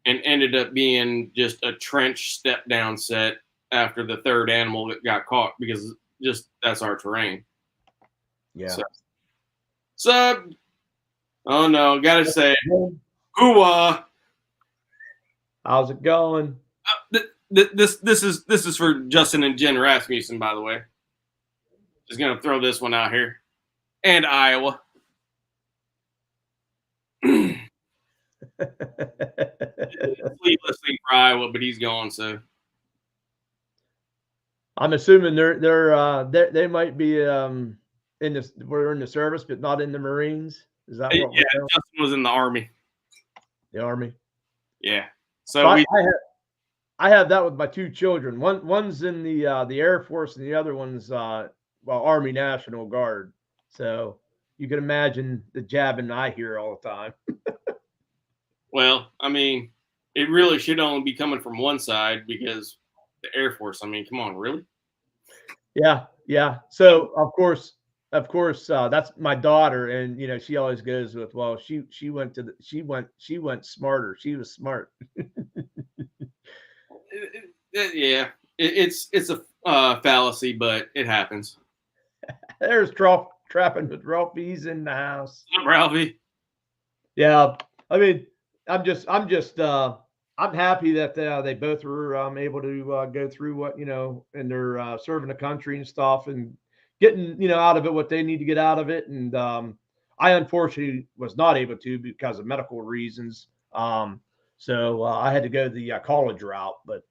and ended up being just a trench step down set after the 3rd animal that got caught, because just that's our terrain. Yeah. So oh no, gotta say, hooah. How's it going? This is for Justin and Jen Rasmussen, by the way. Just gonna throw this one out here. And Iowa. He's listening for Iowa, but he's gone, so I'm assuming they might be we're in the service, but not in the Marines. Is that what? Yeah, Justin was in the Army. The Army. Yeah. So I have that with my 2 children. One's in the Air Force, and the other one's Army National Guard. So you can imagine the jabbing I hear all the time. Well, I mean, it really should only be coming from one side, because the Air Force. I mean, come on, really? Yeah. So of course, that's my daughter, and she always goes with, well, she went smarter. She was smart. Yeah, it's a fallacy, but it happens. There's trapping with Ralphie's in the house. Ralphie. Yeah, I mean, I'm happy that they both were able to go through what and they're serving the country and stuff, and getting out of it what they need to get out of it. And I unfortunately was not able to because of medical reasons. So I had to go the college route, but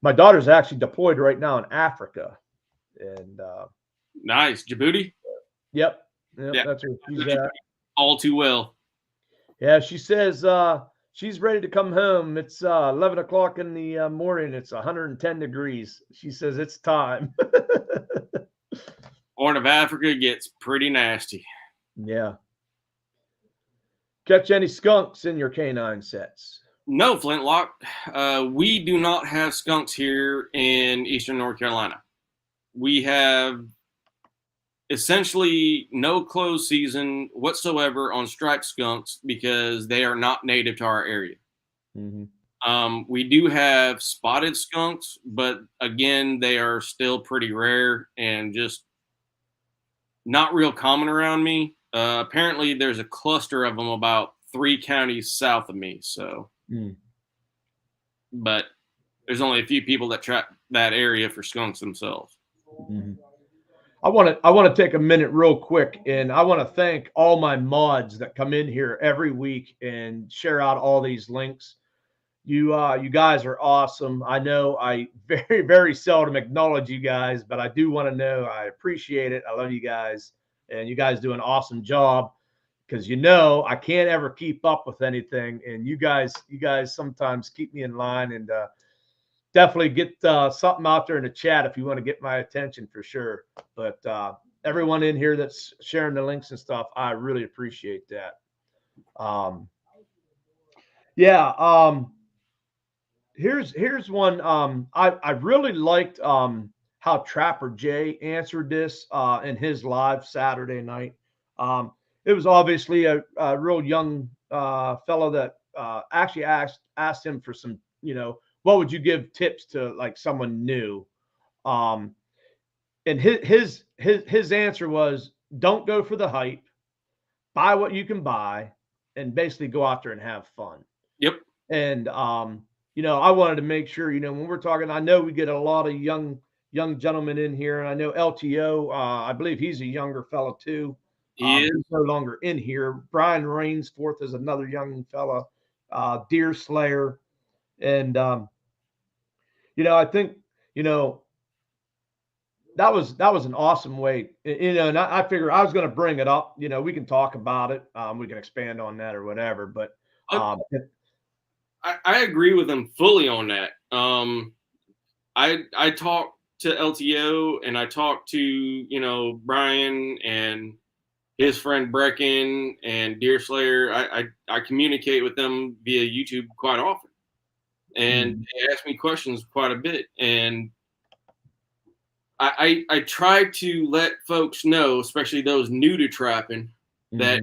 my daughter's actually deployed right now in Africa, and nice. Djibouti. Yep, that's where she's at. All too well. Yeah, she says she's ready to come home. It's 11 o'clock in the morning. It's 110 degrees. She says it's time. Horn of Africa gets pretty nasty. Yeah. Catch any skunks in your canine sets? No, Flintlock. We do not have skunks here in Eastern North Carolina. We have essentially no closed season whatsoever on striped skunks because they are not native to our area. We do have spotted skunks, but again, they are still pretty rare and just not real common around me. Apparently, there's a cluster of them about 3 counties south of me. So, but there's only a few people that trap that area for skunks themselves. I want to take a minute real quick, and I want to thank all my mods that come in here every week and share out all these links. You guys are awesome. I know I very, very seldom acknowledge you guys, but I do want to know I appreciate it. I love you guys, and you guys do an awesome job. because I can't ever keep up with anything, and you guys sometimes keep me in line, and definitely get something out there in the chat if you want to get my attention for sure. But everyone in here that's sharing the links and stuff, I really appreciate that. Here's one. I really liked how Trapper Jay answered this in his live Saturday night. It was obviously a real young fellow that actually asked him for some, what would you give tips to like someone new? And his answer was, don't go for the hype, buy what you can buy, and basically go out there and have fun. Yep. And I wanted to make sure, when we're talking, I know we get a lot of young gentlemen in here, and I know LTO, I believe he's a younger fellow too. He's no longer in here. Brian Rainsforth is another young fella, Deer Slayer, and I think that was an awesome way, and I figure I was going to bring it up. We can talk about it. We can expand on that or whatever, but I agree with him fully on that. I talked to LTO, and I talked to Brian and his friend Brecken and Deerslayer. I communicate with them via YouTube quite often, and they ask me questions quite a bit, and I try to let folks know, especially those new to trapping, that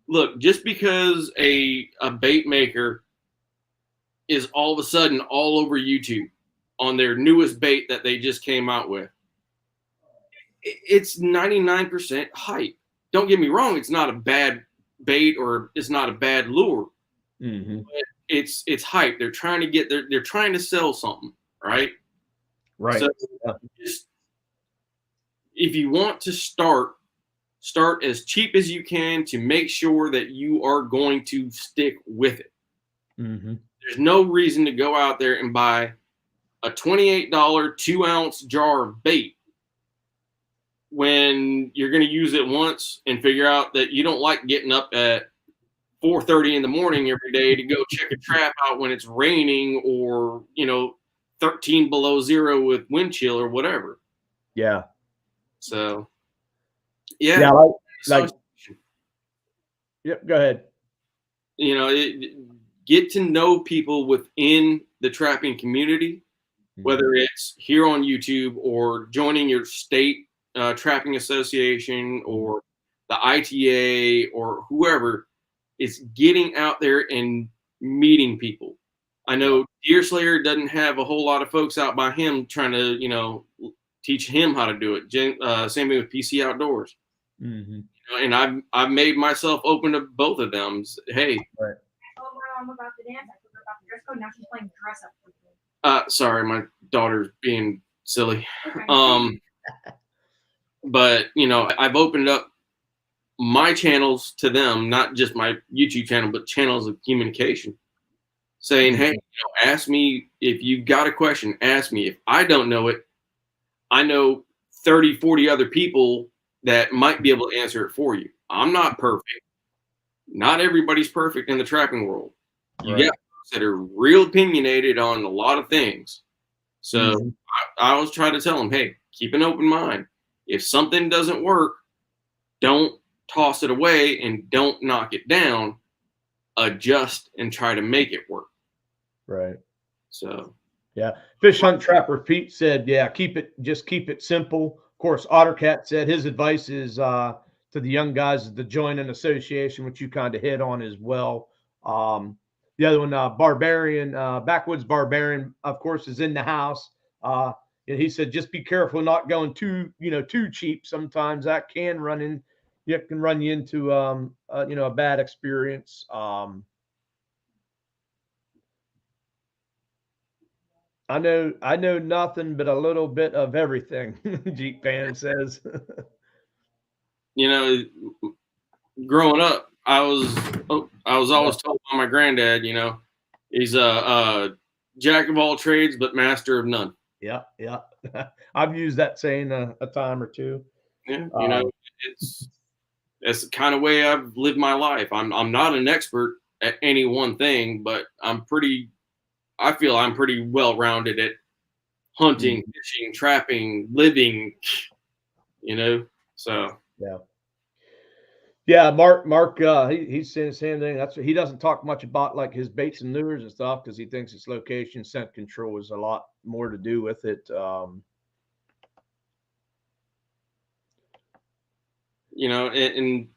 look, just because a bait maker is all of a sudden all over YouTube on their newest bait that they just came out with, it's 99% hype. Don't get me wrong, it's not a bad bait or it's not a bad lure. But it's hype. They're trying to they're trying to sell something, right? Right. So just, if you want to start as cheap as you can to make sure that you are going to stick with it. There's no reason to go out there and buy a $28 2-ounce jar of bait when you're going to use it once and figure out that you don't like getting up at 4:30 in the morning every day to go check a trap out when it's raining or 13 below zero with wind chill or whatever. Yeah. So Yep. Go ahead. Get to know people within the trapping community, whether it's here on YouTube or joining your state trapping association or the ITA or whoever. It's getting out there and meeting people. I know Deerslayer doesn't have a whole lot of folks out by him trying to, teach him how to do it. Same thing with PC Outdoors. And I've made myself open to both of them. Hey. Right. Oh, I'm about to dance. I forgot about the dress code. Now she's playing dress up with me. Sorry, my daughter's being silly. Okay. But I've opened up my channels to them, not just my YouTube channel, but channels of communication, saying, hey, ask me if you've got a question, ask me. If I don't know it, I know 30, 40 other people that might be able to answer it for you. I'm not perfect. Not everybody's perfect in the trapping world. You got folks that are real opinionated on a lot of things. So I always try to tell them, hey, keep an open mind. If something doesn't work, don't toss it away and don't knock it down. Adjust and try to make it work. Right. So yeah. Fish Hunt Trapper Pete said, keep it simple. Of course, Ottercat said his advice is to the young guys is to join an association, which you kind of hit on as well. The other one, Backwoods Barbarian, of course, is in the house. And he said, just be careful not going too cheap. Sometimes that can run you into a bad experience. I know nothing but a little bit of everything. Jeep Fan says. Growing up, I was always told by my granddad, he's a jack of all trades but master of none. Yeah. I've used that saying a time or two. Yeah, That's the kind of way I've lived my life. I'm not an expert at any one thing, but I feel I'm pretty well rounded at hunting, fishing, trapping, living, so. Yeah. Yeah, Mark, he's saying the same thing. He doesn't talk much about like his baits and lures and stuff because he thinks its location, scent control is a lot more to do with it. And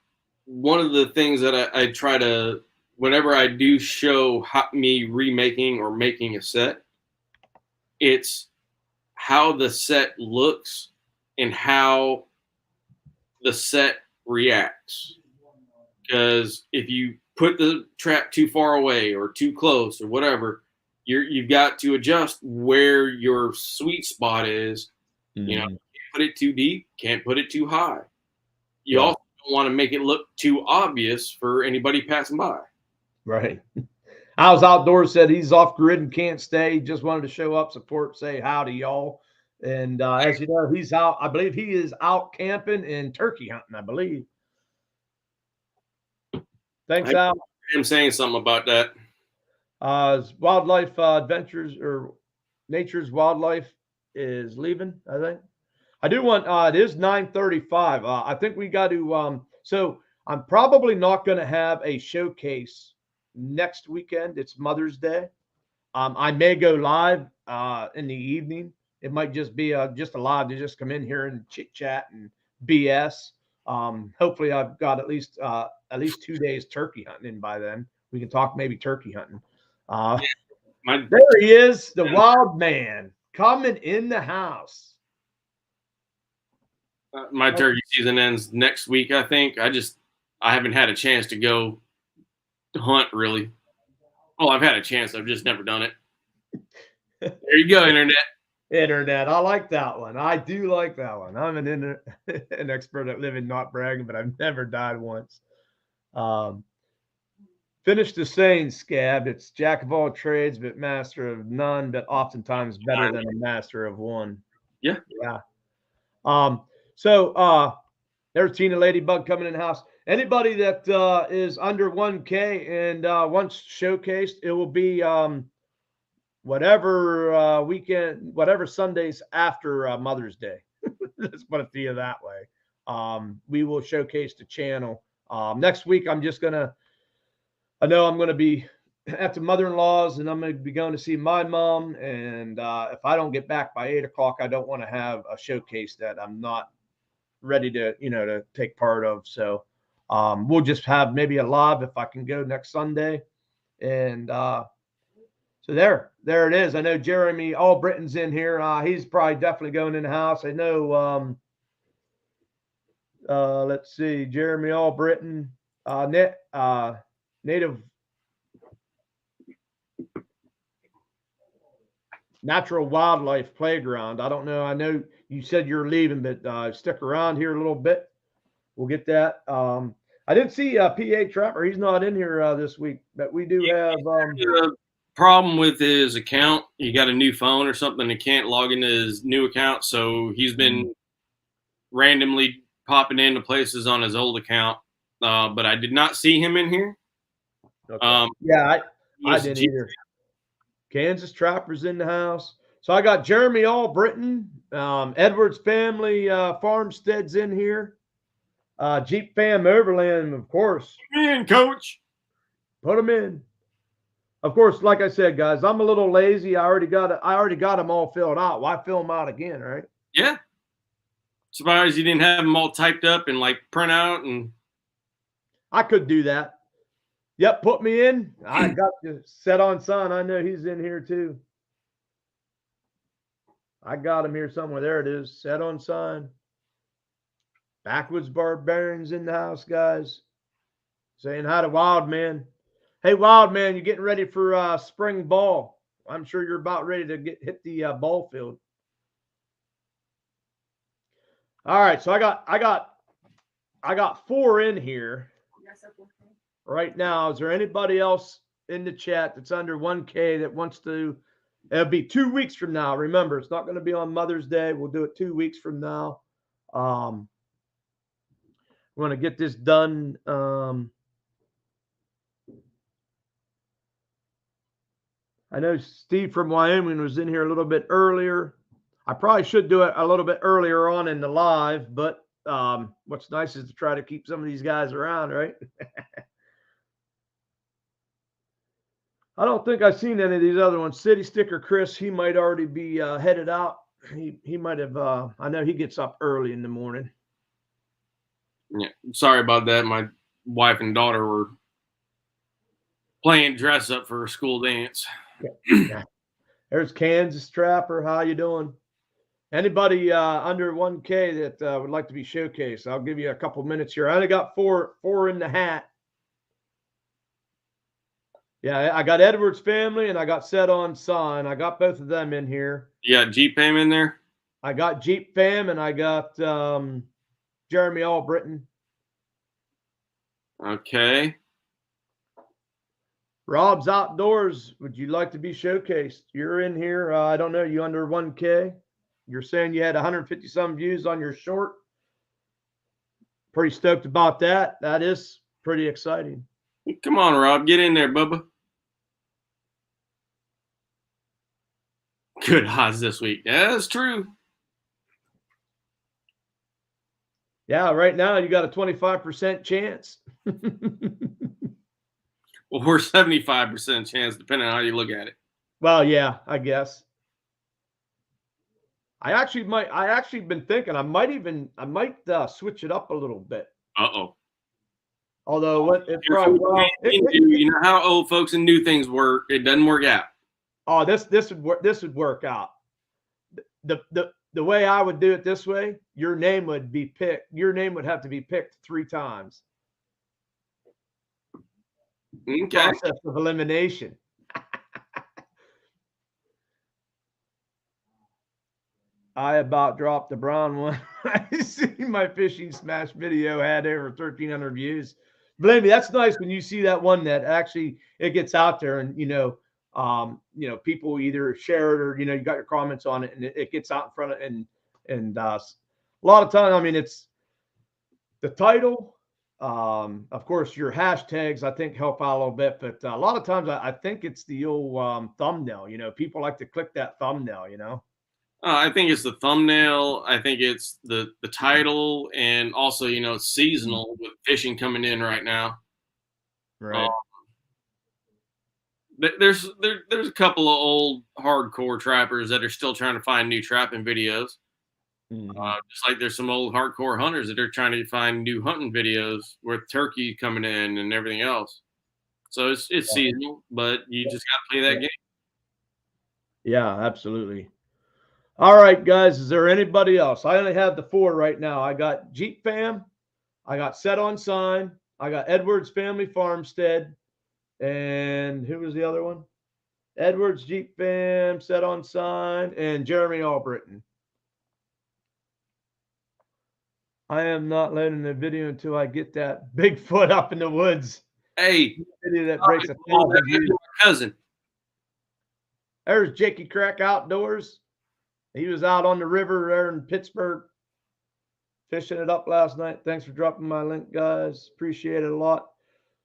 one of the things that I try to, whenever I do show me remaking or making a set, it's how the set looks and how the set reacts. Because if you put the trap too far away or too close or whatever, you've got to adjust where your sweet spot is. Can't put it too deep, can't put it too high. You also don't want to make it look too obvious for anybody passing by. Right. Al's Outdoors said he's off grid and can't stay. He just wanted to show up, support, say howdy, y'all. And as you know, he's out. I believe he is out camping and turkey hunting, I believe. Thanks, Al. I'm saying something about that. Wildlife Adventures or Nature's Wildlife is leaving, I think. I do want, it is 9:35. I think we got to, so I'm probably not going to have a showcase next weekend. It's Mother's Day. I may go live in the evening. It might just be just a live to just come in here and chit chat and BS. Hopefully I've got at least 2 days turkey hunting in by then. We can talk maybe turkey hunting. There he is, the wild man coming in the house. My turkey season ends next week, I think. I haven't had a chance to go hunt really. Oh, I've had a chance. I've just never done it. There you go, internet. I like that one. I do like that one. I'm an expert at living, not bragging, but I've never died once. Finish the saying, Scab. It's jack of all trades, but master of none, but oftentimes better than a master of one. Yeah. Yeah. So there's Tina Ladybug coming in the house. Anybody that is under 1K and wants showcased, it will be whatever weekend, whatever Sundays after Mother's Day. Let's put it to you that way. We will showcase the channel. Next week, I know I'm going to be at the mother-in-law's and I'm going to be going to see my mom. And if I don't get back by 8 o'clock, I don't want to have a showcase that I'm not ready to, to take part of. So we'll just have maybe a live if I can go next Sunday. And so there it is. I know Jeremy Albritton's in here. He's probably definitely going in the house. I know, let's see, Jeremy Albritton, native Natural Wildlife Playground. I don't know. I know you said you're leaving, but stick around here a little bit. We'll get that. I didn't see PA Trapper. He's not in here this week, but we do have a problem with his account. He got a new phone or something. He can't log into his new account, so he's been randomly popping into places on his old account. But I did not see him in here. Okay. Yeah, I didn't either. Kansas Trapper's in the house. So I got Jeremy Albritton, Edwards Family Farmstead's in here. Jeep Fam Overland, of course. Man, Coach. Put them in. Of course, like I said, guys, I'm a little lazy. I already got them all filled out. Why fill them out again, right? Yeah. Surprised you didn't have them all typed up and like print out. And I could do that. Yep, put me in. I got you set on son. I know he's in here too. I got him here somewhere. There it is. Set on son. Backwoods Barbarians in the house, guys. Saying hi to Wild Man. Hey, Wild Man, you're getting ready for spring ball. I'm sure you're about ready to hit the ball field. All right, so I got 4 in here right now. Is there anybody else in the chat that's under 1K that wants to? It'll be 2 weeks from now. Remember, it's not going to be on Mother's Day. We'll do it 2 weeks from now. We want to get this done. I know Steve from Wyoming was in here a little bit earlier. I probably should do it a little bit earlier on in the live, but what's nice is to try to keep some of these guys around, right? I don't think I've seen any of these other ones. City Sticker Chris, he might already be headed out. He might have. I know he gets up early in the morning. Yeah, sorry about that. My wife and daughter were playing dress up for a school dance. Yeah. There's Kansas Trapper. How you doing? Anybody under 1K that would like to be showcased? I'll give you a couple minutes here. I only got four in the hat. Yeah, I got Edwards Family and I got Set on Sign. I got both of them in here. You got Jeep Fam in there? I got Jeep Fam and I got Jeremy Albritton. Okay. Rob's Outdoors, would you like to be showcased? You're in here. I don't know. You under 1K? You're saying you had 150 some views on your short. Pretty stoked about that. That is pretty exciting. Come on, Rob. Get in there, Bubba. Good odds this week. Yeah, that's true. Yeah, right now you got a 25% chance. Well, we're 75% chance, depending on how you look at it. Well, yeah, I guess. I actually been thinking I might switch it up a little bit. Uh-oh. Although you know how old folks and new things work. It doesn't work out. Oh, this would work out. The way I would do it this way, your name would be picked. Your name would have to be picked 3 times. Okay. Process of elimination. I about dropped the brown one. I see my fishing smash video had over 1,300 views. Believe me, that's nice when you see that one that actually it gets out there and people either share it or you got your comments on it and it gets out in front of and a lot of time. I mean, it's the title. Of course, your hashtags I think help out a little bit, but a lot of times I think it's the old thumbnail. People like to click that thumbnail. I think it's the thumbnail. I think it's the title, and also it's seasonal with fishing coming in right now. Right. There's a couple of old hardcore trappers that are still trying to find new trapping videos. Mm-hmm. Just like there's some old hardcore hunters that are trying to find new hunting videos with turkey coming in and everything else. So it's seasonal, but you just got to play that game. Yeah, absolutely. All right, guys. Is there anybody else? I only have the 4 right now. I got Jeep Fam. I got Set on Sign. I got Edwards Family Farmstead. And who was the other one? Edwards, Jeep Fam, Set on Sign, and Jeremy Albritton. I am not loading the video until I get that Bigfoot up in the woods. Hey, video that breaks 1,000 views. Cousin. There's Jakey Crack Outdoors. He was out on the river there in Pittsburgh fishing it up last night. Thanks for dropping my link, guys. Appreciate it a lot.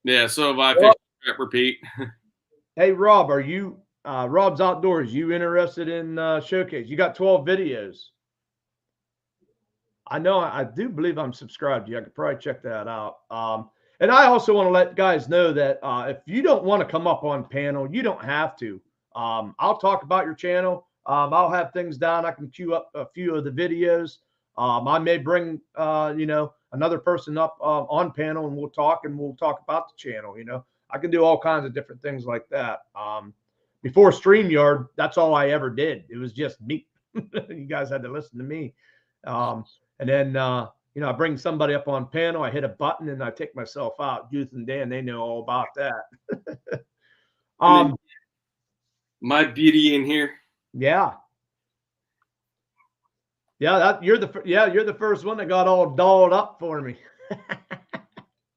Yeah, so have I. Fish repeat. Hey, Rob, are you Rob's Outdoors? You interested in showcase? You got 12 videos. I know. I do believe I'm subscribed to you. I could probably check that out. And I also want to let guys know that if you don't want to come up on panel, you don't have to. I'll talk about your channel. I'll have things down. I can queue up a few of the videos. I may bring, another person up on panel and we'll talk about the channel. I can do all kinds of different things like that. Before StreamYard, that's all I ever did. It was just me. You guys had to listen to me. And then, I bring somebody up on panel. I hit a button and I take myself out. Youth and Dan, they know all about that. My beauty in here. Yeah. Yeah, you're the first one that got all dolled up for me.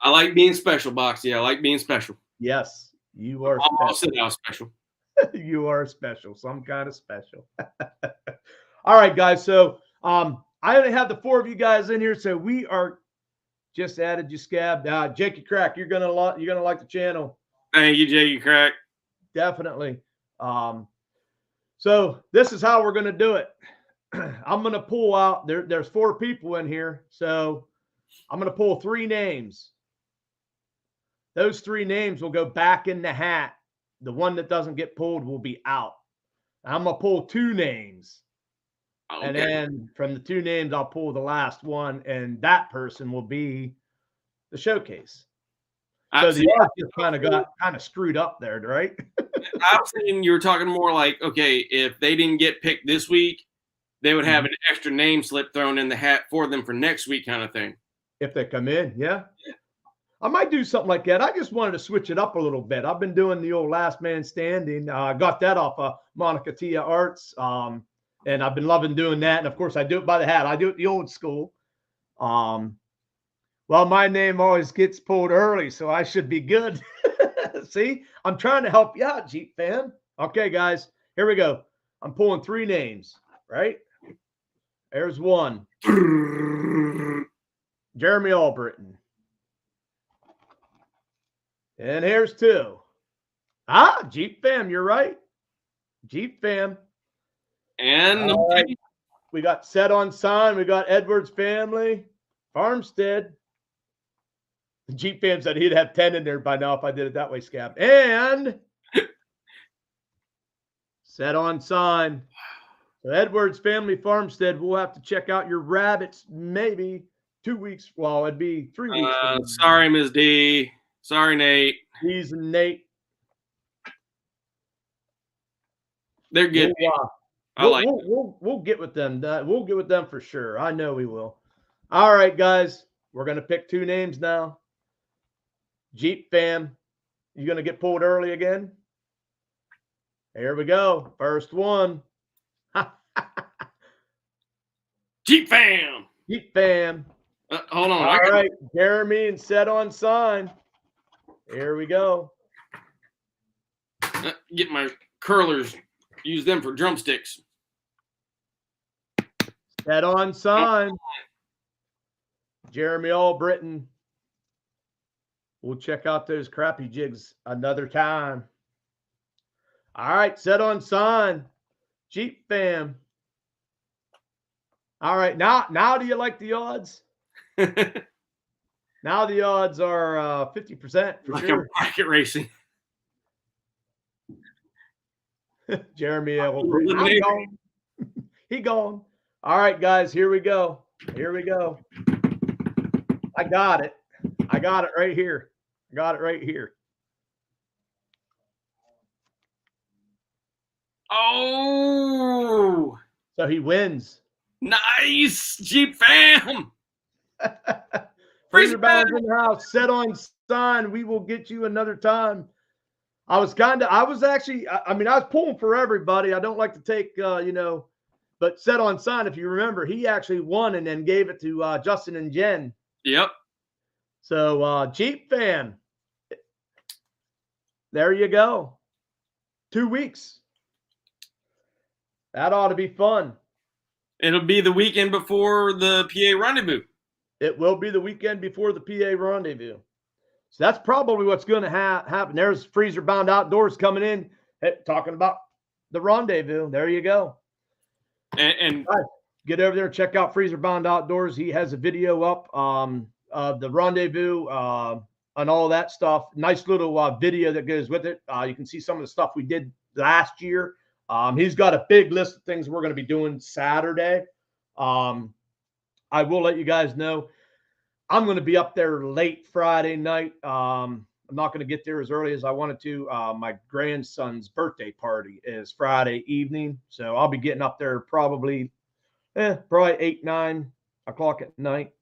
I like being special, Boxy. I like being special. Yes, you are. I'll say I was special. You are special, some kind of special. All right, guys. So I only have the 4 of you guys in here, so we are Just added you, Scab. Jakey Crack, you're gonna like the channel. Thank you, Jakey Crack. Definitely. So this is how we're gonna do it. I'm gonna pull out. There's 4 people in here, so I'm gonna pull 3 names. Those 3 names will go back in the hat. The one that doesn't get pulled will be out. I'm gonna pull 2 names. Okay. And then from the 2 names, I'll pull the last one, and that person will be the showcase. So the odds just got kind of screwed up there, right? I was thinking you were talking more like, okay, if they didn't get picked this week, they would have an extra name slip thrown in the hat for them for next week, kind of thing. If they come in, yeah. I might do something like that. I just wanted to switch it up a little bit. I've been doing the old last man standing. I got that off of Monica Tia Arts. And I've been loving doing that. And of course, I do it by the hat. I do it the old school. Well, my name always gets pulled early, so I should be good. See, I'm trying to help you out, Jeep fan. Okay, guys, here we go. I'm pulling 3 names, right? There's 1. Jeremy Albritton. And here's 2. Jeep fam, you're right. Jeep fam. And we got Set on Sign. We got Edwards Family, Farmstead. The Jeep fam said he'd have 10 in there by now if I did it that way, Scab. And Set on Sign. So Edwards Family, Farmstead. We'll have to check out your rabbits maybe 2 weeks. Well, it'd be 3 weeks. Sorry, Ms. D. Sorry, Nate. He's Nate. They're good. We'll get with them. We'll get with them for sure. I know we will. All right, guys. We're going to pick 2 names now. Jeep fam, you going to get pulled early again? Here we go. First one. Jeep fam. Jeep fam. Hold on. All right. Jeremy and Set on Sign. Here we go. Get my curlers. Use them for drumsticks. Set on Sign. Jeremy Albritton. We'll check out those crappy jigs another time. All right, Set on Sign. Jeep fam. All right, now do you like the odds? Now the odds are 50% for like sure. a bracket racing. Jeremy Albritton. He gone. All right, guys, here we go. Here we go. I got it. I got it right here. I got it right here. Oh. So he wins. Nice, Jeep fam. Freezer Bound's in the house. Set on Sign. We will get you another time. I was pulling for everybody. I don't like to take, but Set on Sign, if you remember, he actually won and then gave it to Justin and Jen. Yep. So, Jeep fan, there you go. 2 weeks. That ought to be fun. It'll be the weekend before the PA Rendezvous. It will be the weekend before the PA Rendezvous. So that's probably what's going to happen. There's Freezer Bound Outdoors coming in, talking about the rendezvous. There you go. And right, get over there and check out Freezer Bound Outdoors. He has a video up of the rendezvous and all that stuff. Nice little video that goes with it. You can see some of the stuff we did last year. He's got a big list of things we're going to be doing Saturday. I will let you guys know. I'm going to be up there late Friday night. I'm not going to get there as early as I wanted to. My grandson's birthday party is Friday evening. So I'll be getting up there probably 8, 9 o'clock at night.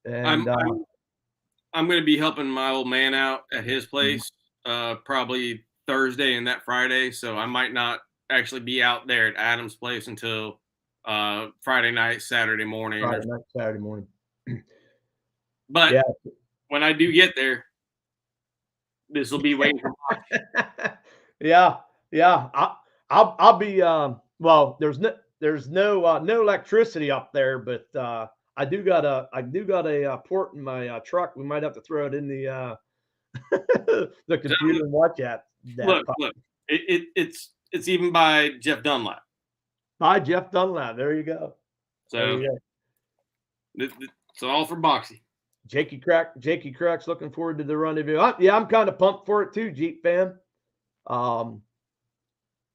And I'm going to be helping my old man out at his place probably Thursday and that Friday. So I might not actually be out there at Adam's place until Friday night, Saturday morning. Saturday morning. But when I do get there, this will be waiting for me. Yeah. I'll be well. There's no electricity up there, but do got a port in my truck. We might have to throw it in the the computer and watch that. Look, it's even by Jeff Dunlap. By Jeff Dunlap. There you go. So it's all for Boxy. Jakey Crack's looking forward to the rendezvous. I'm kind of pumped for it too, Jeep fan. And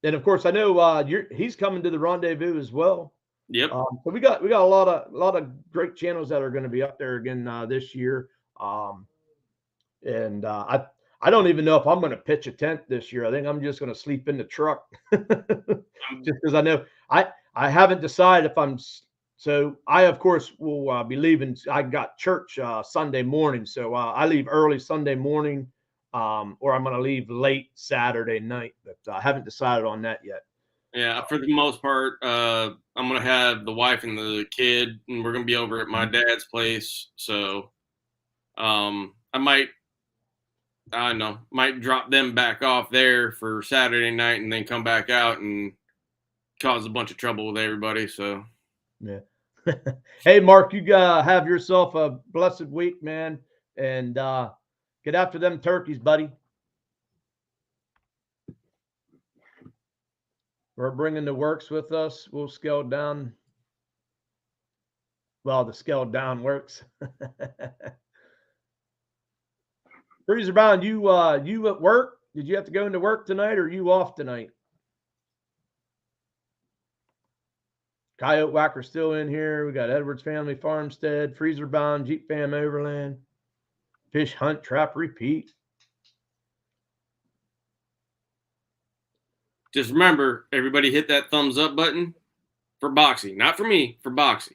of course, I know he's coming to the rendezvous as well. Yep. So we got a lot of great channels that are going to be up there again this year. And I don't even know if I'm going to pitch a tent this year. I think I'm just going to sleep in the truck, just because I know I haven't decided if I'm. So I of course will be leaving. I got church Sunday morning, so I leave early Sunday morning, or I'm going to leave late Saturday night. But I haven't decided on that yet. Yeah, for the most part, I'm going to have the wife and the kid, and we're going to be over at my dad's place. So I might drop them back off there for Saturday night and then come back out and cause a bunch of trouble with everybody. So, yeah. Hey, Mark, you have yourself a blessed week, man, and get after them turkeys, buddy. We're bringing the works with us. We'll scale down. Well, the scale down works. Freezer Bound, you at work? Did you have to go into work tonight, or are you off tonight? Coyote Whacker still in here. We got Edwards Family Farmstead, Freezer Bound, Jeep Fam Overland, Fish Hunt Trap Repeat. just remember, everybody hit that thumbs up button for Boxy, not for me, for Boxy.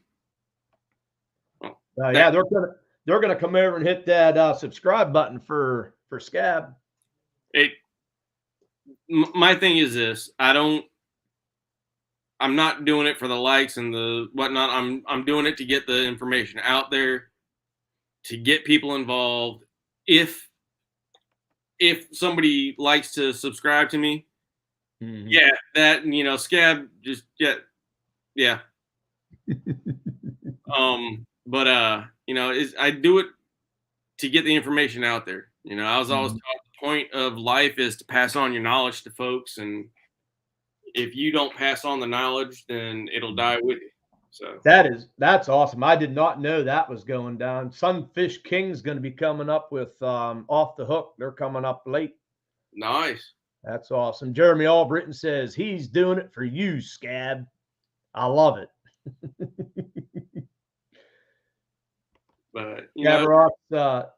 Well, yeah, they're gonna come over and hit that subscribe button for Skab. My thing is this: I'm not doing it for the likes and the whatnot. I'm doing it to get the information out there, to get people involved. If somebody likes to subscribe to me, yeah, that, you know, Skab just yeah. But you know, I do it to get the information out there. You know, I was always taught the point of life is to pass on your knowledge to folks, and if you don't pass on the knowledge, then it'll die with you. So that's awesome. I did not know that was going down. Sunfish King's going to be coming up with Off the Hook. They're coming up late. Nice. That's awesome. Jeremy Albritton says he's doing it for you, Skab. I love it. But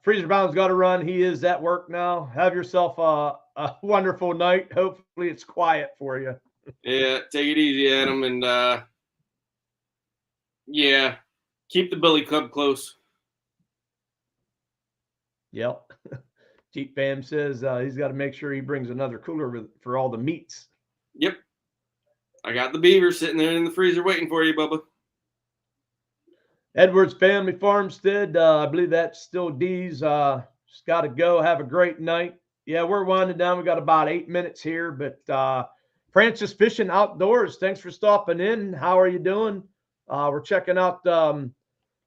Freezer Bound's got to run. He is at work now. Have yourself a wonderful night. Hopefully it's quiet for you. Yeah, take it easy, Adam, and yeah, keep the Billy Club close. Yep. Jeep Fam says he's got to make sure he brings another cooler for all the meats. Yep. I got the beaver sitting there in the freezer waiting for you, Bubba. Edwards Family Farmstead, I believe that's still D's. Just got to go. Have a great night. Yeah, we're winding down. We got about 8 minutes here, but Francis Fishing Outdoors, thanks for stopping in. How are you doing? We're checking out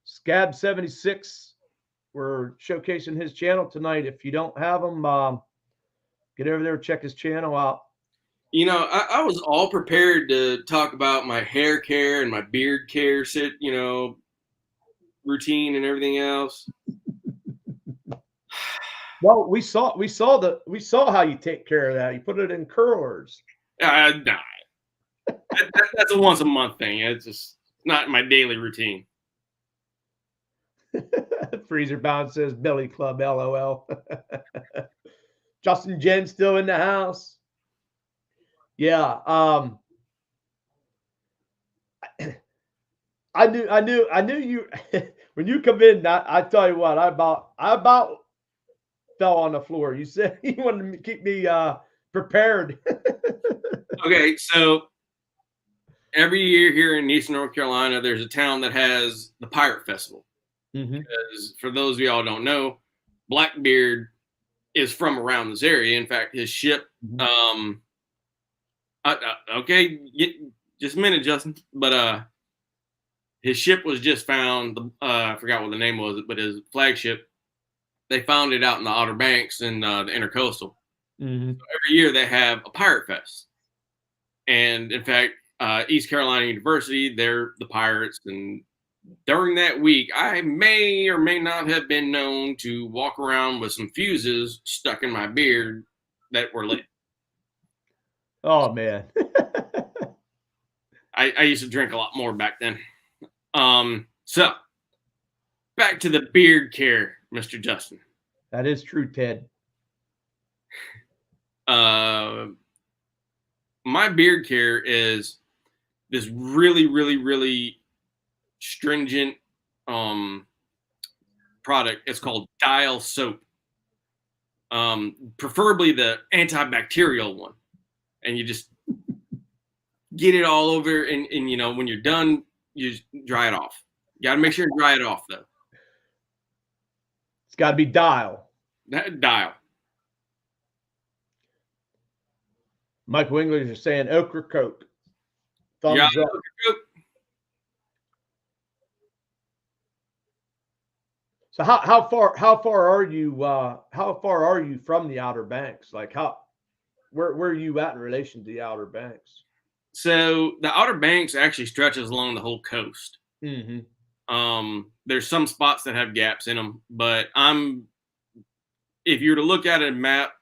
Skab 76. We're showcasing his channel tonight. If you don't have him, get over there and check his channel out. You know, I was all prepared to talk about my hair care and my beard care, routine and everything else. Well, we saw how you take care of that. You put it in curlers. Nah. That's a once a month thing. It's just not my daily routine. Freezer Bound says Billy Club, LOL. Justin Jen still in the house. Yeah. I knew you when you come in. I tell you what, I about fell on the floor. You said you wanted to keep me prepared. Okay, so every year here in Eastern North Carolina, there's a town that has the Pirate Festival. Because for those of y'all who don't know, Blackbeard is from around this area. In fact, his ship. Okay, just a minute, Justin. But his ship was just found. I forgot what the name was, but his flagship. They found it out in the Outer Banks in the Intercoastal. Mm-hmm. So every year they have a pirate fest, and in fact, East Carolina University, they're the pirates. And during that week, I may or may not have been known to walk around with some fuses stuck in my beard that were lit. Oh man. I used to drink a lot more back then. So back to the beard care, Mr. Justin. That is true, Ted. My beard care is this really, really, really stringent product. It's called Dial soap. Preferably the antibacterial one. And you just get it all over, and you know, when you're done, you just dry it off. You gotta make sure you dry it off though. It's gotta be Dial. Dial. Michael English is saying okra Coke. Thumbs Yeah. up. So how far are you from the Outer Banks? Like where are you at in relation to the Outer Banks? So the Outer Banks actually stretches along the whole coast. Mm-hmm. There's some spots that have gaps in them, but if you were to look at a map,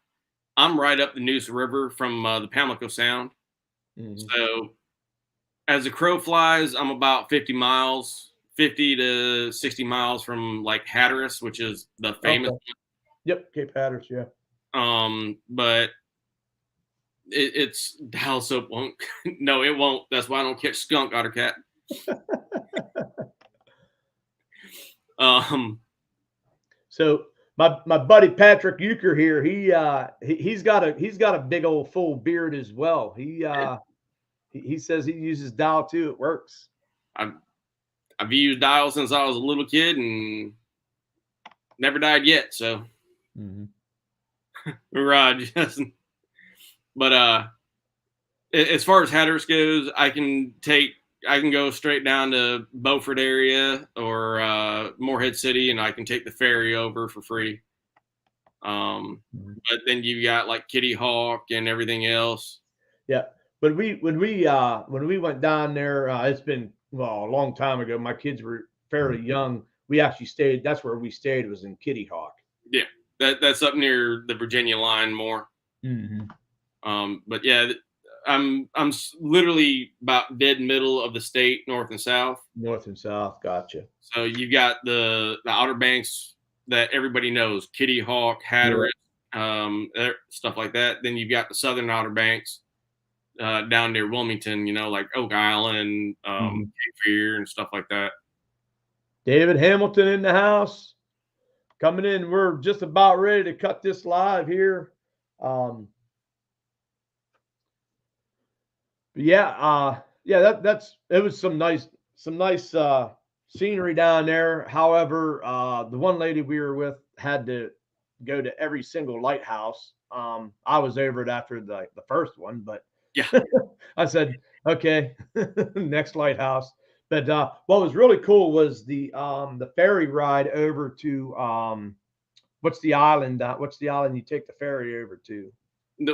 I'm right up the Neuse River from the Pamlico Sound. Mm-hmm. So as the crow flies, I'm about 50 to 60 miles from like Hatteras, which is the famous one. Yep, Cape Hatteras, yeah. But it's Dial soap won't. No, it won't. That's why I don't catch skunk, Ottercat. So my buddy Patrick Euchre here, he's got a big old full beard as well. He says he uses Dial too. It works. I've used Dial since I was a little kid and never died yet. So, right, Justin. But as far as Hatteras goes, I can go straight down to Beaufort area or Morehead City, and I can take the ferry over for free. But then you've got like Kitty Hawk and everything else. Yeah, when we went down there, it's been a long time ago. My kids were fairly young. We actually stayed. That's where we stayed. Was in Kitty Hawk. Yeah, that's up near the Virginia line more. Mm-hmm. But yeah, I'm literally about dead middle of the state, north and south. North and south, gotcha. So you've got the Outer Banks that everybody knows, Kitty Hawk, Hatteras, stuff like that. Then you've got the southern Outer Banks down near Wilmington, you know, like Oak Island, Cape Fear, and stuff like that. David Hamilton in the house, coming in. We're just about ready to cut this live here. It was some nice scenery down there. However, the one lady we were with had to go to every single lighthouse. I was over it after the first one, but yeah, I said, okay, next lighthouse. But what was really cool was the ferry ride over to what's the island? What's the island you take the ferry over to?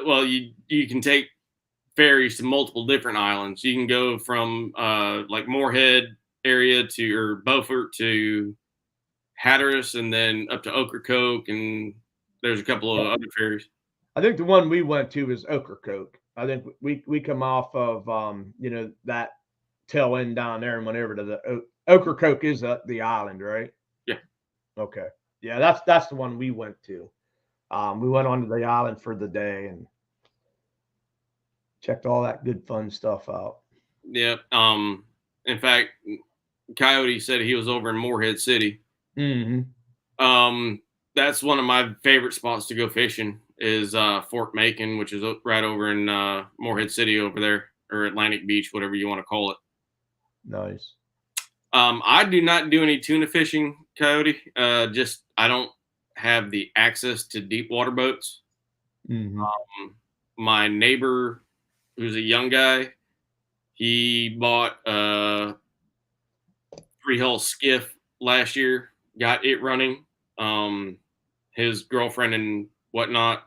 Well, you can take ferries to multiple different islands. You can go from like Morehead area or Beaufort to Hatteras, and then up to Ocracoke, and there's a couple of other ferries. I think the one we went to is Ocracoke. I think we come off of that tail end down there and went over to the Ocracoke is the island, right? Yeah. Okay. Yeah, that's the one we went to. We went onto the island for the day and checked all that good fun stuff out. Yeah. In fact, Coyote said he was over in Morehead City. Mm-hmm. That's one of my favorite spots to go fishing is Fort Macon, which is right over in Morehead City over there, or Atlantic Beach, whatever you want to call it. Nice. I do not do any tuna fishing, Coyote. Just I don't have the access to deep water boats. Mm-hmm. My neighbor, who's a young guy, he bought 3-hull skiff last year, got it running. His girlfriend and whatnot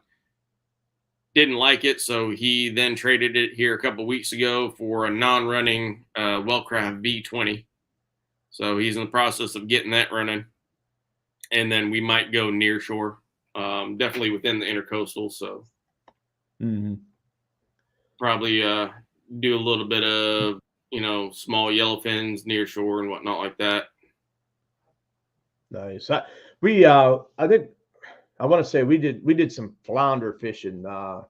didn't like it, so he then traded it here a couple weeks ago for a non-running Wellcraft V20. So he's in the process of getting that running, and then we might go near shore, definitely within the intercoastal. So probably do a little bit of small yellowfins near shore and whatnot like that. Nice. I think I want to say we did some flounder fishing down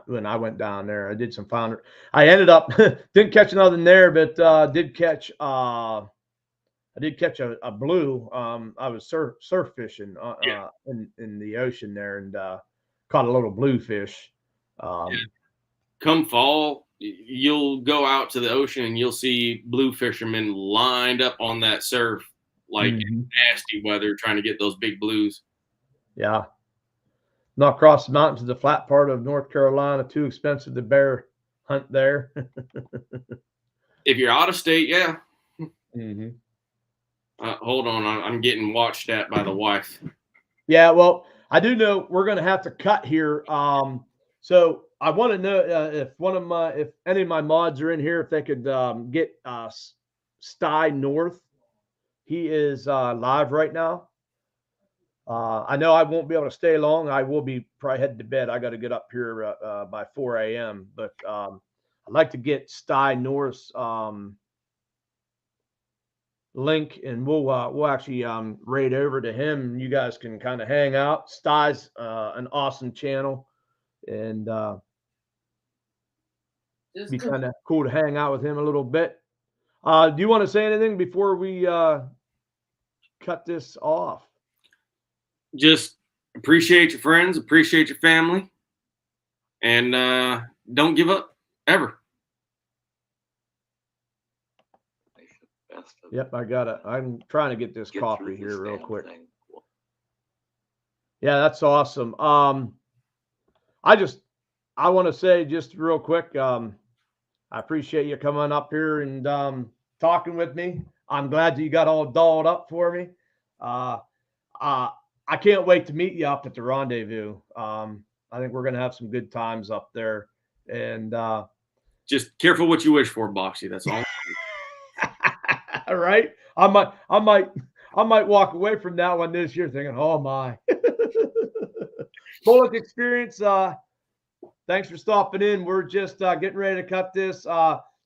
when I went down there. I did some flounder. I ended up didn't catch nothing there, but did catch a blue. I was surf fishing in the ocean there and caught a little bluefish. Come fall, you'll go out to the ocean and you'll see blue fishermen lined up on that surf, like in nasty weather, trying to get those big blues. Yeah. Not across the mountains to the flat part of North Carolina. Too expensive to bear hunt there. If you're out of state, yeah. Hold on, I'm getting watched at by the wife. Yeah, well, I do know we're going to have to cut here. So I want to know if any of my mods are in here, if they could get Sty North. He is live right now. I know I won't be able to stay long. I will be probably heading to bed. I got to get up here by 4 a.m. But I'd like to get Sty North's link, and we'll actually raid over to him. You guys can kind of hang out. Sty's an awesome channel, and be kind of cool to hang out with him a little bit. Do you want to say anything before we cut this off? Just appreciate your friends, appreciate your family, and don't give up ever. Yep, I'm trying to get this coffee here real quick. Yeah, that's awesome. I want to say just real quick, I appreciate you coming up here and talking with me. I'm glad you got all dolled up for me. I can't wait to meet you up at the rendezvous. I think we're going to have some good times up there. And just careful what you wish for, Boxy. That's all. All right. I might walk away from that one this year thinking, oh my. Bullock Experience, thanks for stopping in. We're just getting ready to cut this.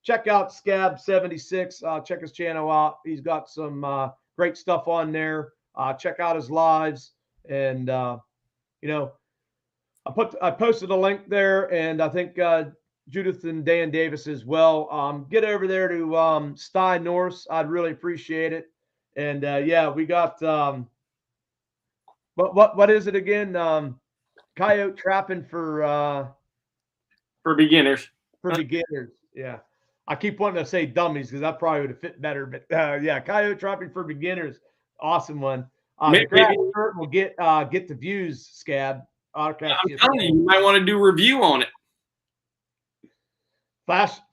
Check out Skab 76. Check his channel out. He's got some great stuff on there. Check out his lives, and I posted a link there, and I think Judith and Dan Davis as well. Get over there to Sty North. I'd really appreciate it. And yeah, we got what is it again? Coyote trapping for beginners. For beginners, yeah. I keep wanting to say dummies because that probably would have fit better, but yeah, coyote trapping for beginners. Awesome one. Maybe we'll get the views, Skab. I'm telling you, you might want to do a review on it.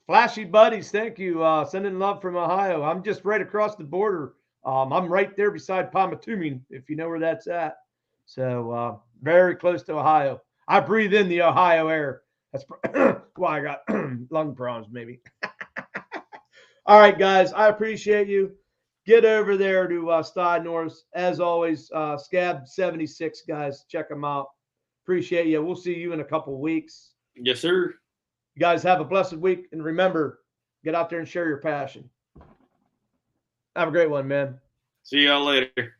Flashy buddies, thank you. Sending love from Ohio. I'm just right across the border. I'm right there beside Pomatumin, if you know where that's at. So very close to Ohio. I breathe in the Ohio air. That's why I got lung problems, maybe. All right, guys, I appreciate you. Get over there to Sty North. As always, Skab 76, guys. Check them out. Appreciate you. We'll see you in a couple weeks. Yes, sir. You guys have a blessed week. And remember, get out there and share your passion. Have a great one, man. See y'all later.